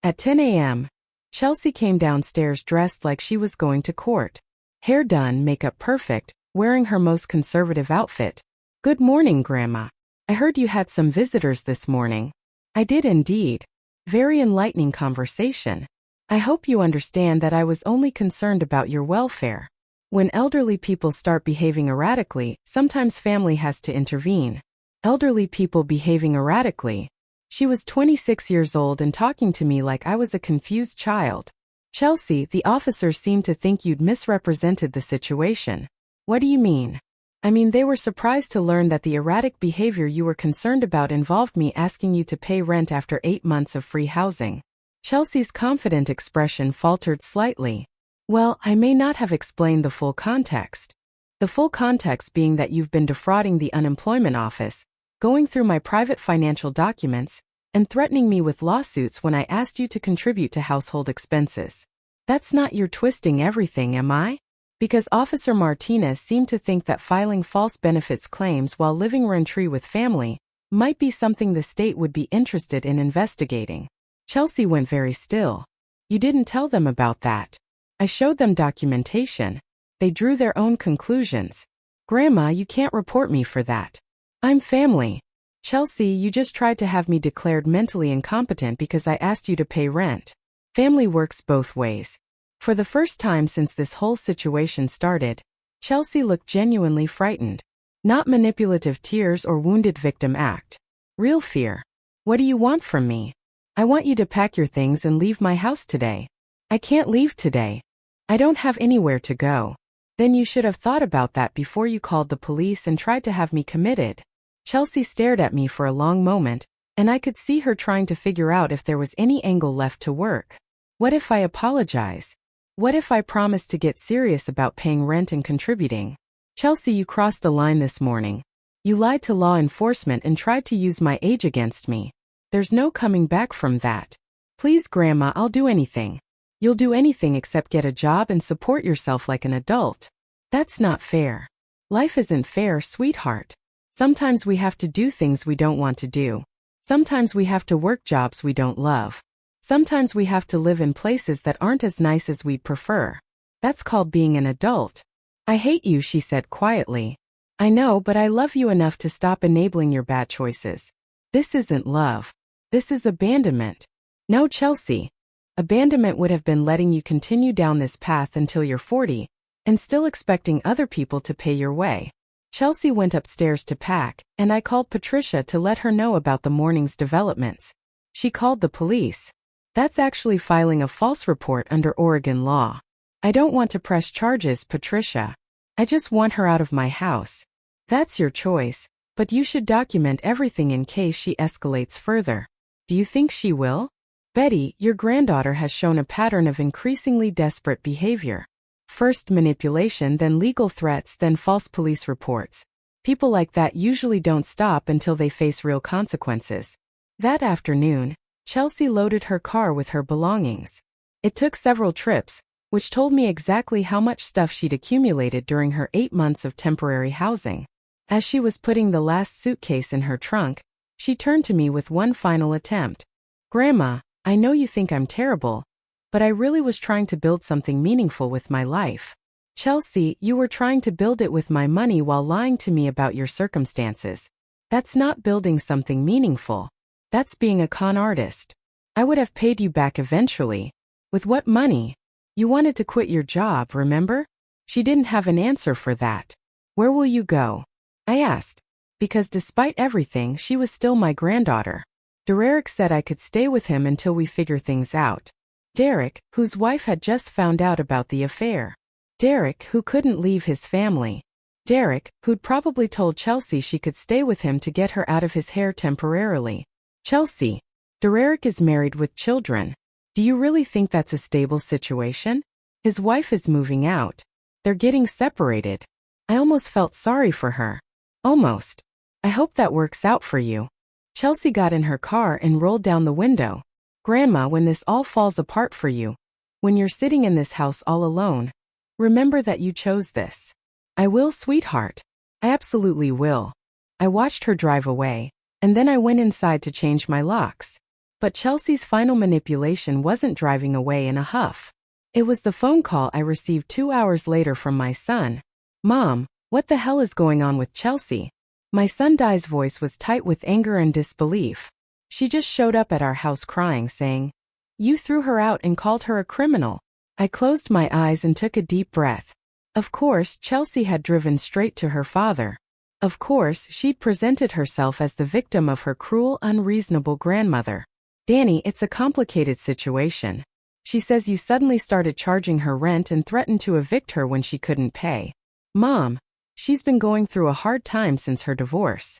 At 10 a.m., Chelsea came downstairs dressed like she was going to court. Hair done, makeup perfect, wearing her most conservative outfit. "Good morning, Grandma. I heard you had some visitors this morning." "I did indeed. Very enlightening conversation. I hope you understand that I was only concerned about your welfare. When elderly people start behaving erratically, sometimes family has to intervene." Elderly people behaving erratically. She was 26 years old and talking to me like I was a confused child. "Chelsea, the officers seem to think you'd misrepresented the situation." "What do you mean?" "I mean, they were surprised to learn that the erratic behavior you were concerned about involved me asking you to pay rent after 8 months of free housing." Chelsea's confident expression faltered slightly. "Well, I may not have explained the full context. The full context being that you've been defrauding the unemployment office, going through my private financial documents, and threatening me with lawsuits when I asked you to contribute to household expenses. That's not your twisting everything, am I?" Because Officer Martinez seemed to think that filing false benefits claims while living rent-free with family might be something the state would be interested in investigating. Chelsea went very still. "You didn't tell them about that." "I showed them documentation. They drew their own conclusions." "Grandma, you can't report me for that. I'm family." "Chelsea, you just tried to have me declared mentally incompetent because I asked you to pay rent." Family works both ways. For the first time since this whole situation started, Chelsea looked genuinely frightened. Not manipulative tears or wounded victim act. Real fear. "What do you want from me?" "I want you to pack your things and leave my house today." "I can't leave today. I don't have anywhere to go." "Then you should have thought about that before you called the police and tried to have me committed." Chelsea stared at me for a long moment, and I could see her trying to figure out if there was any angle left to work. What if I apologize? What if I promise to get serious about paying rent and contributing? "Chelsea, you crossed the line this morning. You lied to law enforcement and tried to use my age against me. There's no coming back from that." "Please, Grandma, I'll do anything." "You'll do anything except get a job and support yourself like an adult." "That's not fair." "Life isn't fair, sweetheart. Sometimes we have to do things we don't want to do. Sometimes we have to work jobs we don't love. Sometimes we have to live in places that aren't as nice as we'd prefer. That's called being an adult." "I hate you," she said quietly. "I know, but I love you enough to stop enabling your bad choices." "This isn't love. This is abandonment." "No, Chelsea. Abandonment would have been letting you continue down this path until you're 40, and still expecting other people to pay your way." Chelsea went upstairs to pack, and I called Patricia to let her know about the morning's developments. She called the police. That's actually filing a false report under Oregon law. "I don't want to press charges, Patricia. I just want her out of my house." "That's your choice, but you should document everything in case she escalates further." "Do you think she will?" "Betty, your granddaughter has shown a pattern of increasingly desperate behavior. First manipulation, then legal threats, then false police reports. People like that usually don't stop until they face real consequences." That afternoon, Chelsea loaded her car with her belongings. It took several trips, which told me exactly how much stuff she'd accumulated during her 8 months of temporary housing. As she was putting the last suitcase in her trunk, she turned to me with one final attempt. "Grandma, I know you think I'm terrible, but I really was trying to build something meaningful with my life." "Chelsea, you were trying to build it with my money while lying to me about your circumstances. That's not building something meaningful. That's being a con artist. I would have paid you back eventually." "With what money?" "You wanted to quit your job, remember?" She didn't have an answer for that. "Where will you go?" I asked, because despite everything, she was still my granddaughter. Derek said I could stay with him until we figure things out. Derek, whose wife had just found out about the affair. Derek, who couldn't leave his family. Derek, who'd probably told Chelsea she could stay with him to get her out of his hair temporarily. "Chelsea, Derek is married with children. Do you really think that's a stable situation? His wife is moving out. They're getting separated." I almost felt sorry for her. Almost. "I hope that works out for you." Chelsea got in her car and rolled down the window. Grandma, when this all falls apart for you, when you're sitting in this house all alone, remember that you chose this. I will, sweetheart. I absolutely will. I watched her drive away, and then I went inside to change my locks. But Chelsea's final manipulation wasn't driving away in a huff. It was the phone call I received 2 hours later from my son. Mom, what the hell is going on with Chelsea? My son Di's voice was tight with anger and disbelief. She just showed up at our house crying, saying, "You threw her out and called her a criminal." I closed my eyes and took a deep breath. Of course, Chelsea had driven straight to her father. Of course, she'd presented herself as the victim of her cruel, unreasonable grandmother. Danny, it's a complicated situation. She says you suddenly started charging her rent and threatened to evict her when she couldn't pay. Mom, she's been going through a hard time since her divorce.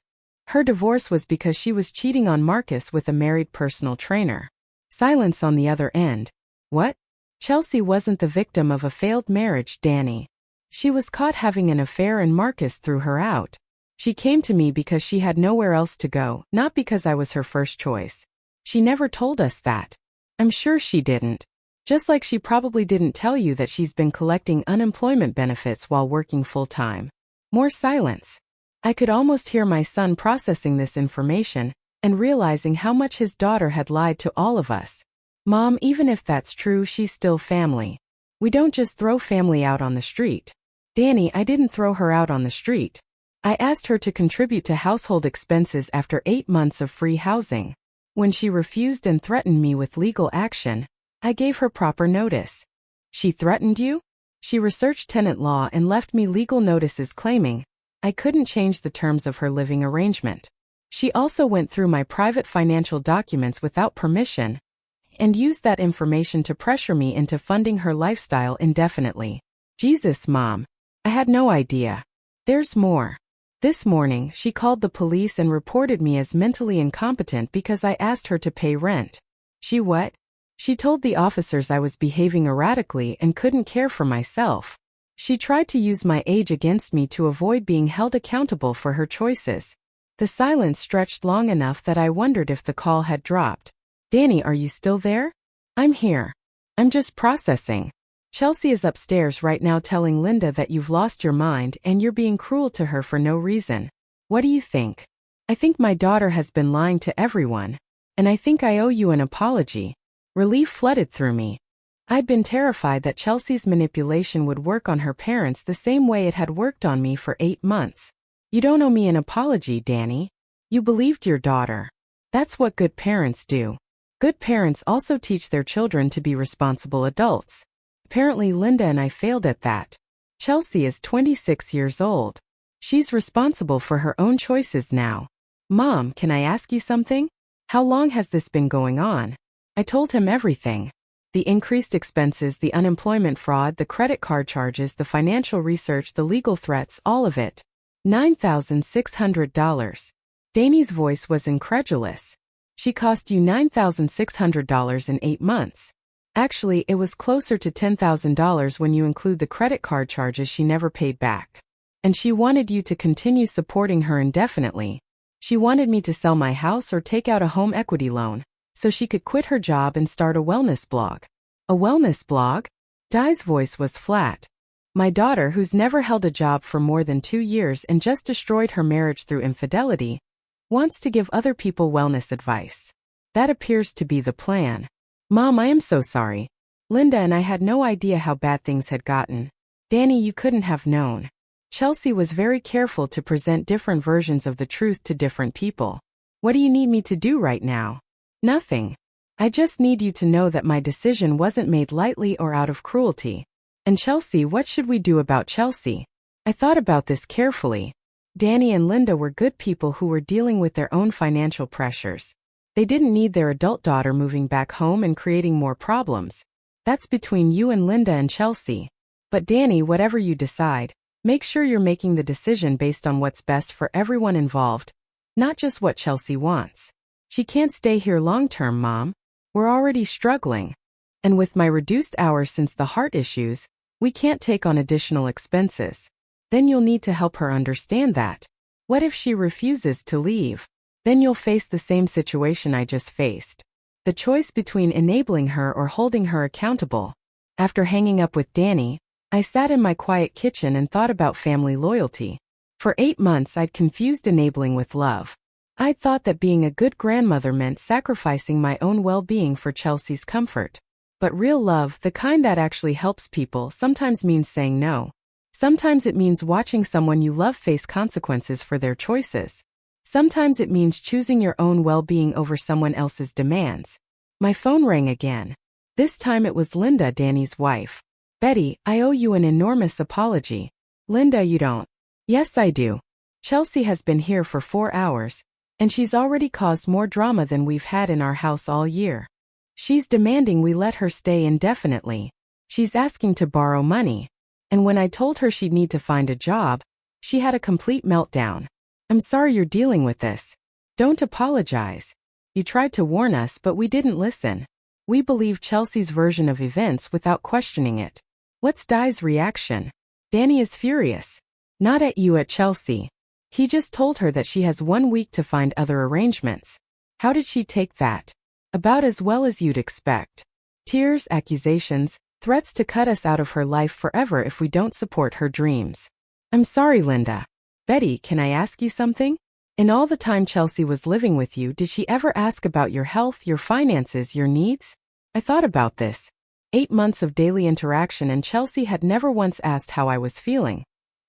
Her divorce was because she was cheating on Marcus with a married personal trainer. Silence on the other end. What? Chelsea wasn't the victim of a failed marriage, Danny. She was caught having an affair and Marcus threw her out. She came to me because she had nowhere else to go, not because I was her first choice. She never told us that. I'm sure she didn't. Just like she probably didn't tell you that she's been collecting unemployment benefits while working full-time. More silence. I could almost hear my son processing this information and realizing how much his daughter had lied to all of us. Mom, even if that's true, she's still family. We don't just throw family out on the street. Danny, I didn't throw her out on the street. I asked her to contribute to household expenses after 8 months of free housing. When she refused and threatened me with legal action, I gave her proper notice. She threatened you? She researched tenant law and left me legal notices claiming I couldn't change the terms of her living arrangement. She also went through my private financial documents without permission and used that information to pressure me into funding her lifestyle indefinitely. Jesus, Mom. I had no idea. There's more. This morning, she called the police and reported me as mentally incompetent because I asked her to pay rent. She what? She told the officers I was behaving erratically and couldn't care for myself. She tried to use my age against me to avoid being held accountable for her choices. The silence stretched long enough that I wondered if the call had dropped. Danny, are you still there? I'm here. I'm just processing. Chelsea is upstairs right now telling Linda that you've lost your mind and you're being cruel to her for no reason. What do you think? I think my daughter has been lying to everyone, and I think I owe you an apology. Relief flooded through me. I'd been terrified that Chelsea's manipulation would work on her parents the same way it had worked on me for 8 months. You don't owe me an apology, Danny. You believed your daughter. That's what good parents do. Good parents also teach their children to be responsible adults. Apparently Linda and I failed at that. Chelsea is 26 years old. She's responsible for her own choices now. Mom, can I ask you something? How long has this been going on? I told him everything. The increased expenses, the unemployment fraud, the credit card charges, the financial research, the legal threats, all of it. $9,600. Danny's voice was incredulous. She cost you $9,600 in 8 months. Actually, it was closer to $10,000 when you include the credit card charges she never paid back. And she wanted you to continue supporting her indefinitely. She wanted me to sell my house or take out a home equity loan, so she could quit her job and start a wellness blog. A wellness blog? Di's voice was flat. My daughter, who's never held a job for more than 2 years and just destroyed her marriage through infidelity, wants to give other people wellness advice. That appears to be the plan. Mom, I am so sorry. Linda and I had no idea how bad things had gotten. Danny, you couldn't have known. Chelsea was very careful to present different versions of the truth to different people. What do you need me to do right now? Nothing. I just need you to know that my decision wasn't made lightly or out of cruelty. And Chelsea, what should we do about Chelsea? I thought about this carefully. Danny and Linda were good people who were dealing with their own financial pressures. They didn't need their adult daughter moving back home and creating more problems. That's between you and Linda and Chelsea. But Danny, whatever you decide, make sure you're making the decision based on what's best for everyone involved, not just what Chelsea wants. She can't stay here long-term, Mom. We're already struggling. And with my reduced hours since the heart issues, we can't take on additional expenses. Then you'll need to help her understand that. What if she refuses to leave? Then you'll face the same situation I just faced. The choice between enabling her or holding her accountable. After hanging up with Danny, I sat in my quiet kitchen and thought about family loyalty. For 8 months I'd confused enabling with love. I'd thought that being a good grandmother meant sacrificing my own well-being for Chelsea's comfort. But real love, the kind that actually helps people, sometimes means saying no. Sometimes it means watching someone you love face consequences for their choices. Sometimes it means choosing your own well-being over someone else's demands. My phone rang again. This time it was Linda, Danny's wife. "Betty, I owe you an enormous apology." "Linda, you don't." "Yes, I do. Chelsea has been here for 4 hours, and she's already caused more drama than we've had in our house all year. She's demanding we let her stay indefinitely. She's asking to borrow money. And when I told her she'd need to find a job, she had a complete meltdown. I'm sorry you're dealing with this. Don't apologize. You tried to warn us, but we didn't listen. We believed Chelsea's version of events without questioning it." What's Di's reaction? Danny is furious. Not at you, at Chelsea. He just told her that she has 1 week to find other arrangements. How did she take that? About as well as you'd expect. Tears, accusations, threats to cut us out of her life forever if we don't support her dreams. I'm sorry, Linda. Betty, can I ask you something? In all the time Chelsea was living with you, did she ever ask about your health, your finances, your needs? I thought about this. 8 months of daily interaction, and Chelsea had never once asked how I was feeling,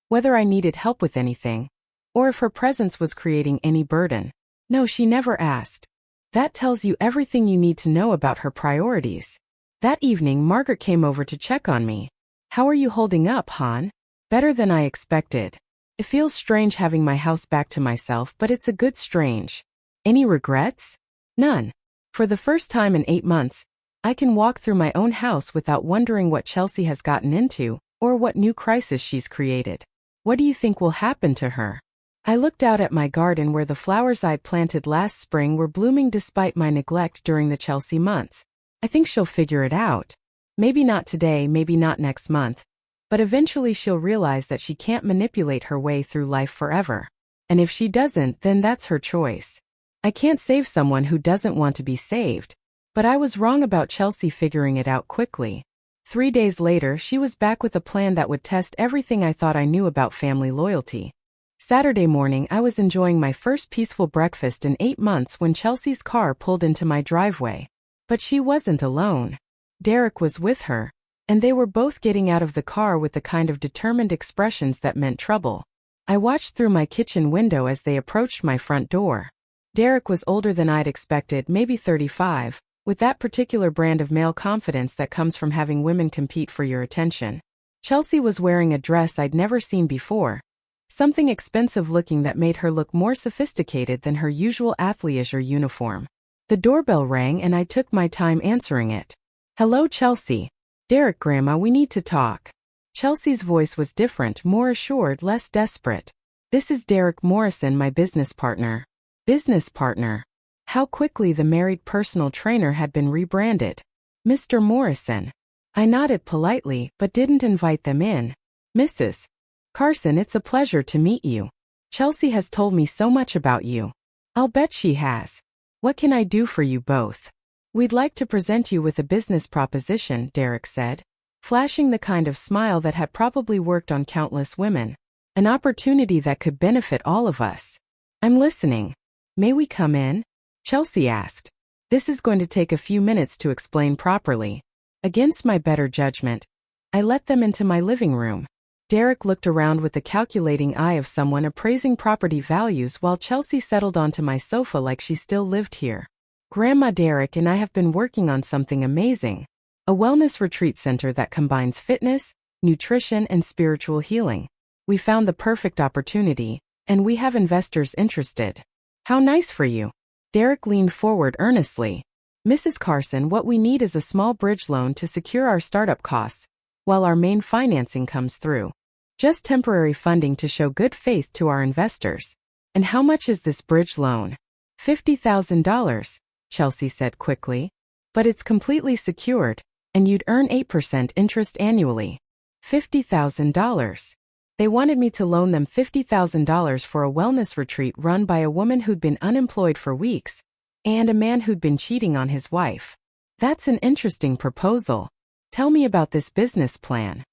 whether I needed help with anything, or if her presence was creating any burden. No, she never asked. That tells you everything you need to know about her priorities. That evening, Margaret came over to check on me. How are you holding up, hon? Better than I expected. It feels strange having my house back to myself, but it's a good strange. Any regrets? None. For the first time in 8 months, I can walk through my own house without wondering what Chelsea has gotten into, or what new crisis she's created. What do you think will happen to her? I looked out at my garden where the flowers I'd planted last spring were blooming despite my neglect during the Chelsea months. I think she'll figure it out. Maybe not today, maybe not next month. But eventually she'll realize that she can't manipulate her way through life forever. And if she doesn't, then that's her choice. I can't save someone who doesn't want to be saved. But I was wrong about Chelsea figuring it out quickly. 3 days later, she was back with a plan that would test everything I thought I knew about family loyalty. Saturday morning, I was enjoying my first peaceful breakfast in 8 months when Chelsea's car pulled into my driveway. But she wasn't alone. Derek was with her, and they were both getting out of the car with the kind of determined expressions that meant trouble. I watched through my kitchen window as they approached my front door. Derek was older than I'd expected, maybe 35, with that particular brand of male confidence that comes from having women compete for your attention. Chelsea was wearing a dress I'd never seen before, something expensive looking that made her look more sophisticated than her usual athleisure uniform. The doorbell rang and I took my time answering it. Hello, Chelsea. Derek, Grandma, we need to talk. Chelsea's voice was different, more assured, less desperate. This is Derek Morrison, my business partner. Business partner. How quickly the married personal trainer had been rebranded. Mr. Morrison. I nodded politely, but didn't invite them in. Mrs. Carson, it's a pleasure to meet you. Chelsea has told me so much about you. I'll bet she has. What can I do for you both? We'd like to present you with a business proposition, Derek said, flashing the kind of smile that had probably worked on countless women. An opportunity that could benefit all of us. I'm listening. May we come in? Chelsea asked. This is going to take a few minutes to explain properly. Against my better judgment, I let them into my living room. Derek looked around with the calculating eye of someone appraising property values while Chelsea settled onto my sofa like she still lived here. Grandma, Derek and I have been working on something amazing. A wellness retreat center that combines fitness, nutrition, and spiritual healing. We found the perfect opportunity, and we have investors interested. How nice for you. Derek leaned forward earnestly. Mrs. Carson, what we need is a small bridge loan to secure our startup costs, while our main financing comes through. Just temporary funding to show good faith to our investors. And how much is this bridge loan? $50,000. Chelsea said quickly. But it's completely secured, and you'd earn 8% interest annually. $50,000. They wanted me to loan them $50,000 for a wellness retreat run by a woman who'd been unemployed for weeks, and a man who'd been cheating on his wife. That's an interesting proposal. Tell me about this business plan.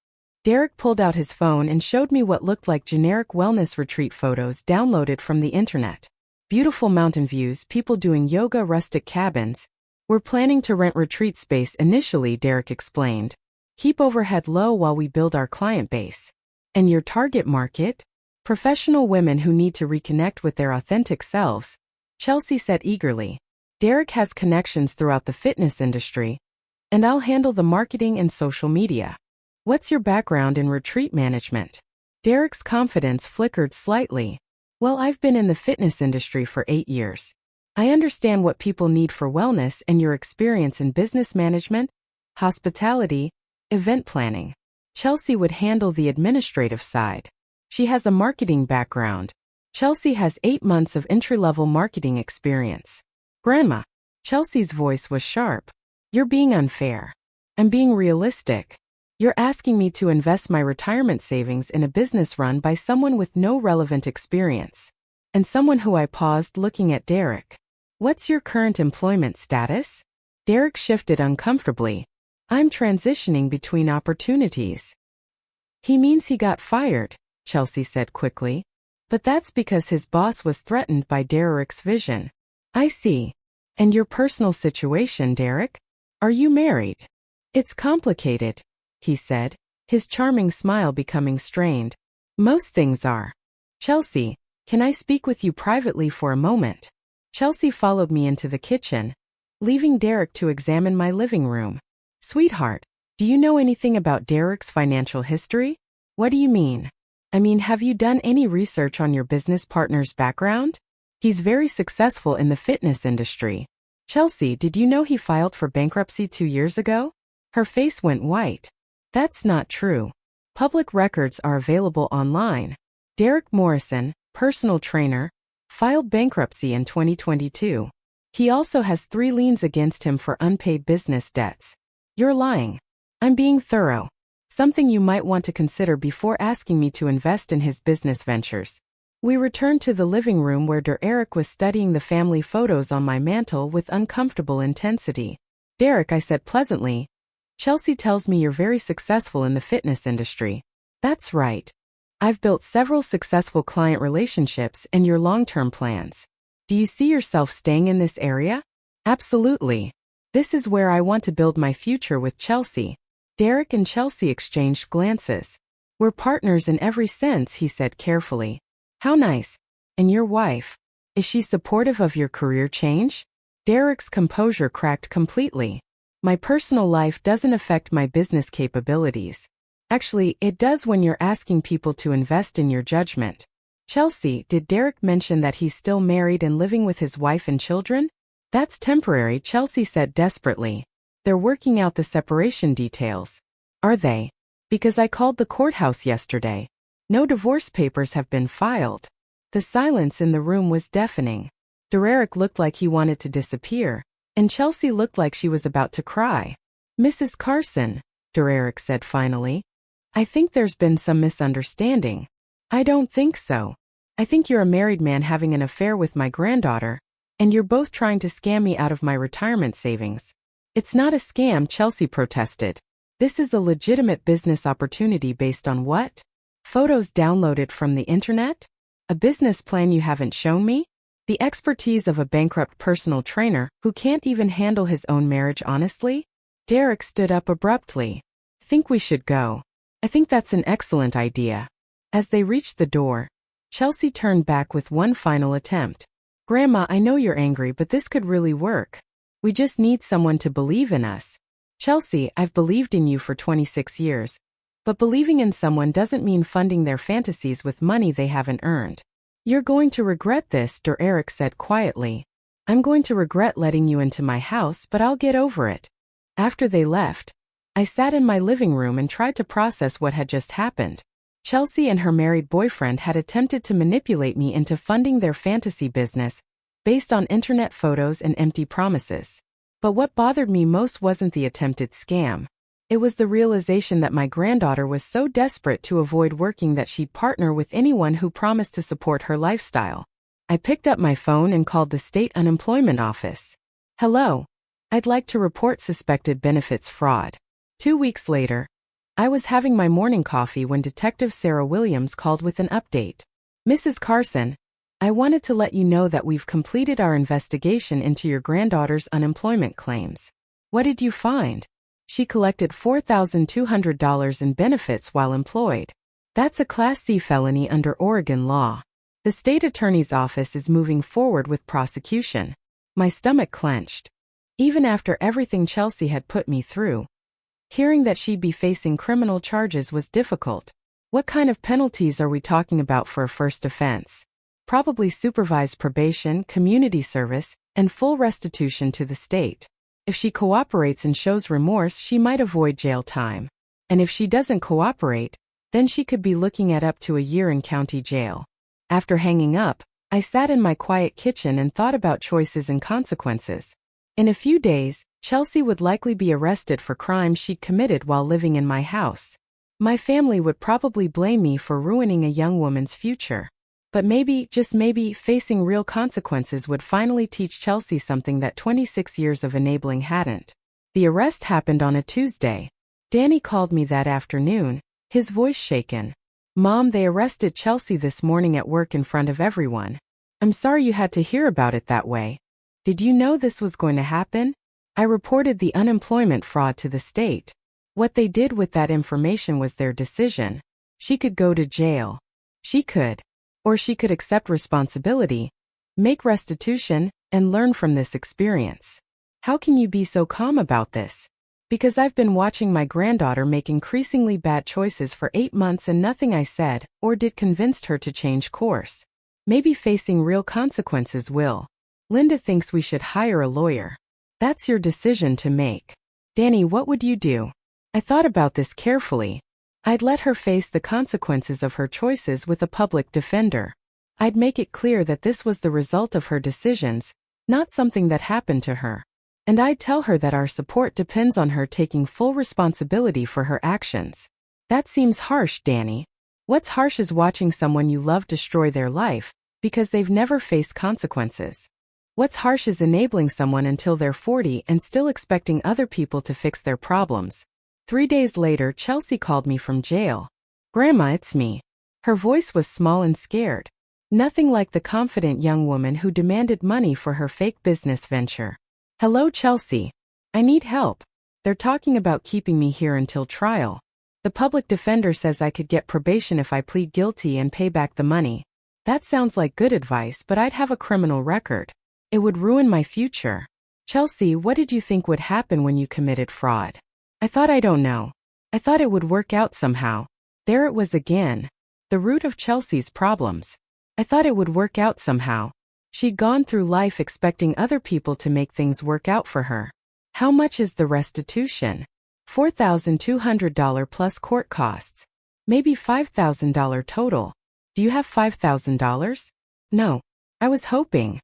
Derek pulled out his phone and showed me what looked like generic wellness retreat photos downloaded from the internet. Beautiful mountain views, people doing yoga, rustic cabins. We're planning to rent retreat space initially, Derek explained. Keep overhead low while we build our client base. And your target market? Professional women who need to reconnect with their authentic selves, Chelsea said eagerly. Derek has connections throughout the fitness industry, and I'll handle the marketing and social media. What's your background in retreat management? Derek's confidence flickered slightly. Well, I've been in the fitness industry for 8 years. I understand what people need for wellness, and your experience in business management, hospitality, event planning. Chelsea would handle the administrative side. She has a marketing background. Chelsea has 8 months of entry-level marketing experience. Grandma. Chelsea's voice was sharp. You're being unfair. I'm being realistic. You're asking me to invest my retirement savings in a business run by someone with no relevant experience. And someone who I paused, looking at Derek. What's your current employment status? Derek shifted uncomfortably. I'm transitioning between opportunities. He means he got fired, Chelsea said quickly. But that's because his boss was threatened by Derek's vision. I see. And your personal situation, Derek? Are you married? It's complicated, he said, his charming smile becoming strained. Most things are. Chelsea, can I speak with you privately for a moment? Chelsea followed me into the kitchen, leaving Derek to examine my living room. Sweetheart, do you know anything about Derek's financial history? What do you mean? I mean, have you done any research on your business partner's background? He's very successful in the fitness industry. Chelsea, did you know he filed for bankruptcy 2 years ago? Her face went white. That's not true. Public records are available online. Derek Morrison, personal trainer, filed bankruptcy in 2022. He also has 3 liens against him for unpaid business debts. You're lying. I'm being thorough. Something you might want to consider before asking me to invest in his business ventures. We returned to the living room where Derek was studying the family photos on my mantle with uncomfortable intensity. Derek, I said pleasantly, Chelsea tells me you're very successful in the fitness industry. That's right. I've built several successful client relationships and your long-term plans. Do you see yourself staying in this area? Absolutely. This is where I want to build my future with Chelsea. Derek and Chelsea exchanged glances. We're partners in every sense, he said carefully. How nice. And your wife? Is she supportive of your career change? Derek's composure cracked completely. My personal life doesn't affect my business capabilities. Actually, it does when you're asking people to invest in your judgment. Chelsea, did Derek mention that he's still married and living with his wife and children? That's temporary, Chelsea said desperately. They're working out the separation details. Are they? Because I called the courthouse yesterday. No divorce papers have been filed. The silence in the room was deafening. Derek looked like he wanted to disappear, and Chelsea looked like she was about to cry. Mrs. Carson, Derek said finally, I think there's been some misunderstanding. I don't think so. I think you're a married man having an affair with my granddaughter, and you're both trying to scam me out of my retirement savings. It's not a scam, Chelsea protested. This is a legitimate business opportunity based on what? Photos downloaded from the internet? A business plan you haven't shown me? The expertise of a bankrupt personal trainer who can't even handle his own marriage honestly? Derek stood up abruptly. Think we should go. I think that's an excellent idea. As they reached the door, Chelsea turned back with one final attempt. Grandma, I know you're angry, but this could really work. We just need someone to believe in us. Chelsea, I've believed in you for 26 years. But believing in someone doesn't mean funding their fantasies with money they haven't earned. You're going to regret this, Derek said quietly. I'm going to regret letting you into my house, but I'll get over it. After they left, I sat in my living room and tried to process what had just happened. Chelsea and her married boyfriend had attempted to manipulate me into funding their fantasy business based on internet photos and empty promises. But what bothered me most wasn't the attempted scam. It was the realization that my granddaughter was so desperate to avoid working that she'd partner with anyone who promised to support her lifestyle. I picked up my phone and called the state unemployment office. Hello. I'd like to report suspected benefits fraud. 2 weeks later, I was having my morning coffee when Detective Sarah Williams called with an update. Mrs. Carson, I wanted to let you know that we've completed our investigation into your granddaughter's unemployment claims. What did you find? She collected $4,200 in benefits while employed. That's a Class C felony under Oregon law. The state attorney's office is moving forward with prosecution. My stomach clenched. Even after everything Chelsea had put me through, hearing that she'd be facing criminal charges was difficult. What kind of penalties are we talking about for a first offense? Probably supervised probation, community service, and full restitution to the state. If she cooperates and shows remorse, she might avoid jail time. And if she doesn't cooperate, then she could be looking at up to a year in county jail. After hanging up, I sat in my quiet kitchen and thought about choices and consequences. In a few days, Chelsea would likely be arrested for crimes she'd committed while living in my house. My family would probably blame me for ruining a young woman's future. But maybe, just maybe, facing real consequences would finally teach Chelsea something that 26 years of enabling hadn't. The arrest happened on a Tuesday. Danny called me that afternoon, his voice shaken. Mom, they arrested Chelsea this morning at work in front of everyone. I'm sorry you had to hear about it that way. Did you know this was going to happen? I reported the unemployment fraud to the state. What they did with that information was their decision. She could go to jail. She could. Or she could accept responsibility, make restitution, and learn from this experience. How can you be so calm about this? Because I've been watching my granddaughter make increasingly bad choices for 8 months and nothing I said or did convinced her to change course. Maybe facing real consequences will. Linda thinks we should hire a lawyer. That's your decision to make. Danny, what would you do? I thought about this carefully. I'd let her face the consequences of her choices with a public defender. I'd make it clear that this was the result of her decisions, not something that happened to her. And I'd tell her that our support depends on her taking full responsibility for her actions. That seems harsh, Danny. What's harsh is watching someone you love destroy their life because they've never faced consequences. What's harsh is enabling someone until they're 40 and still expecting other people to fix their problems. 3 days later, Chelsea called me from jail. Grandma, it's me. Her voice was small and scared. Nothing like the confident young woman who demanded money for her fake business venture. Hello, Chelsea. I need help. They're talking about keeping me here until trial. The public defender says I could get probation if I plead guilty and pay back the money. That sounds like good advice, but I'd have a criminal record. It would ruin my future. Chelsea, what did you think would happen when you committed fraud? I don't know. I thought it would work out somehow. There it was again. The root of Chelsea's problems. I thought it would work out somehow. She'd gone through life expecting other people to make things work out for her. How much is the restitution? $4,200 plus court costs. Maybe $5,000 total. Do you have $5,000? No. I was hoping.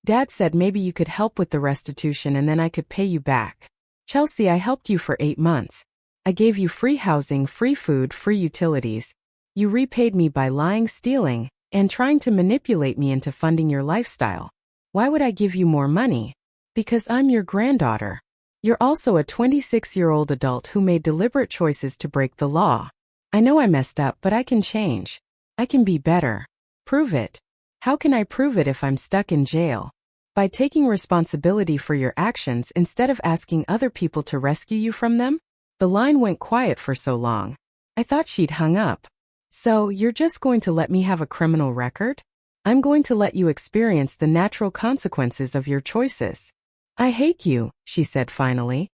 Dad said maybe you could help with the restitution and then I could pay you back. Chelsea, I helped you for 8 months. I gave you free housing, free food, free utilities. You repaid me by lying, stealing, and trying to manipulate me into funding your lifestyle. Why would I give you more money? Because I'm your granddaughter. You're also a 26-year-old adult who made deliberate choices to break the law. I know I messed up, but I can change. I can be better. Prove it. How can I prove it if I'm stuck in jail? By taking responsibility for your actions instead of asking other people to rescue you from them? The line went quiet for so long. I thought she'd hung up. So, you're just going to let me have a criminal record? I'm going to let you experience the natural consequences of your choices. I hate you, she said finally.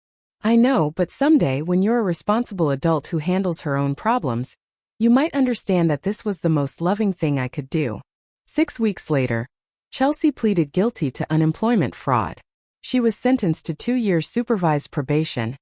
I know, but someday when you're a responsible adult who handles her own problems, you might understand that this was the most loving thing I could do. 6 weeks later, Chelsea pleaded guilty to unemployment fraud. She was sentenced to 2 years supervised probation,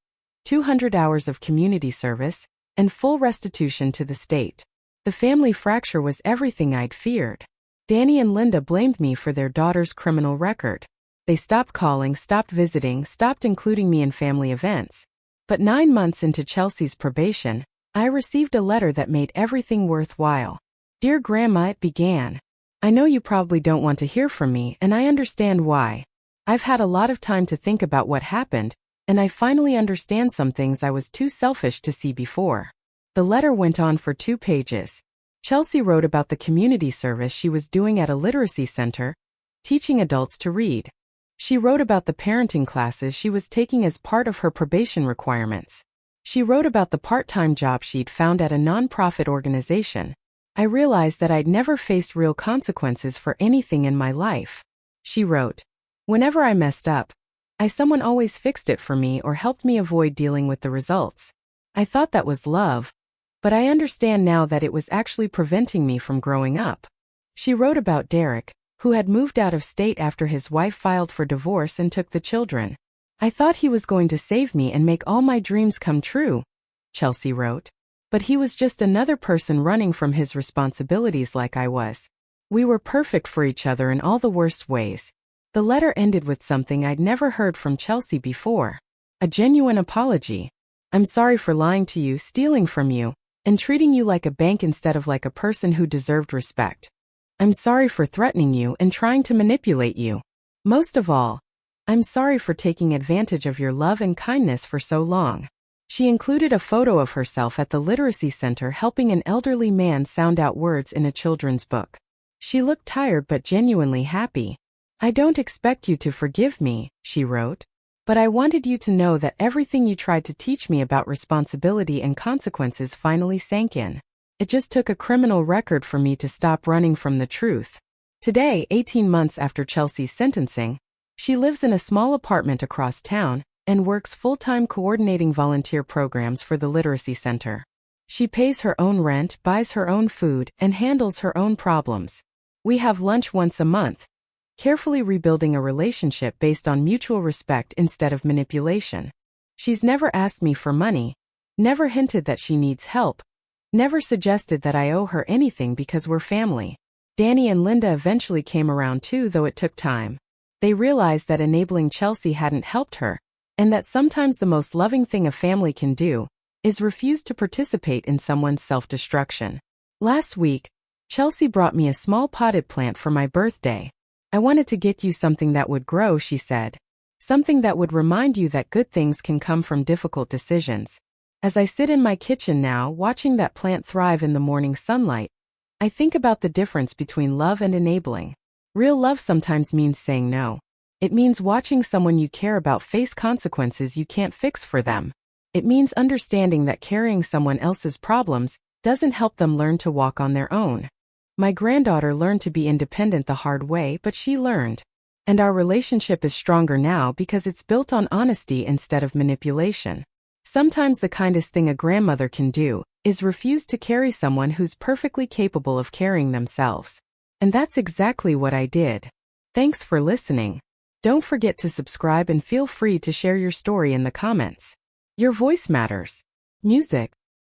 200 hours of community service, and full restitution to the state. The family fracture was everything I'd feared. Danny and Linda blamed me for their daughter's criminal record. They stopped calling, stopped visiting, stopped including me in family events. But 9 months into Chelsea's probation, I received a letter that made everything worthwhile. Dear Grandma, it began. I know you probably don't want to hear from me, and I understand why. I've had a lot of time to think about what happened, and I finally understand some things I was too selfish to see before. The letter went on for 2 pages. Chelsea wrote about the community service she was doing at a literacy center, teaching adults to read. She wrote about the parenting classes she was taking as part of her probation requirements. She wrote about the part-time job she'd found at a non-profit organization. I realized that I'd never faced real consequences for anything in my life. She wrote, "Whenever I messed up, someone always fixed it for me or helped me avoid dealing with the results. I thought that was love, but I understand now that it was actually preventing me from growing up." She wrote about Derek, who had moved out of state after his wife filed for divorce and took the children. "I thought he was going to save me and make all my dreams come true," Chelsea wrote. "But he was just another person running from his responsibilities like I was. We were perfect for each other in all the worst ways." The letter ended with something I'd never heard from Chelsea before. A genuine apology. "I'm sorry for lying to you, stealing from you, and treating you like a bank instead of like a person who deserved respect. I'm sorry for threatening you and trying to manipulate you. Most of all, I'm sorry for taking advantage of your love and kindness for so long." She included a photo of herself at the literacy center helping an elderly man sound out words in a children's book. She looked tired but genuinely happy. "I don't expect you to forgive me," she wrote, "but I wanted you to know that everything you tried to teach me about responsibility and consequences finally sank in. It just took a criminal record for me to stop running from the truth." Today, 18 months after Chelsea's sentencing, she lives in a small apartment across town and works full-time coordinating volunteer programs for the literacy center. She pays her own rent, buys her own food, and handles her own problems. We have lunch once a month, carefully rebuilding a relationship based on mutual respect instead of manipulation. She's never asked me for money, never hinted that she needs help, never suggested that I owe her anything because we're family. Danny and Linda eventually came around too, though it took time. They realized that enabling Chelsea hadn't helped her, and that sometimes the most loving thing a family can do is refuse to participate in someone's self-destruction. Last week, Chelsea brought me a small potted plant for my birthday. "I wanted to get you something that would grow," she said. "Something that would remind you that good things can come from difficult decisions." As I sit in my kitchen now, watching that plant thrive in the morning sunlight, I think about the difference between love and enabling. Real love sometimes means saying no. It means watching someone you care about face consequences you can't fix for them. It means understanding that carrying someone else's problems doesn't help them learn to walk on their own. My granddaughter learned to be independent the hard way, but she learned. And our relationship is stronger now because it's built on honesty instead of manipulation. Sometimes the kindest thing a grandmother can do is refuse to carry someone who's perfectly capable of carrying themselves. And that's exactly what I did. Thanks for listening. Don't forget to subscribe and feel free to share your story in the comments. Your voice matters. Music.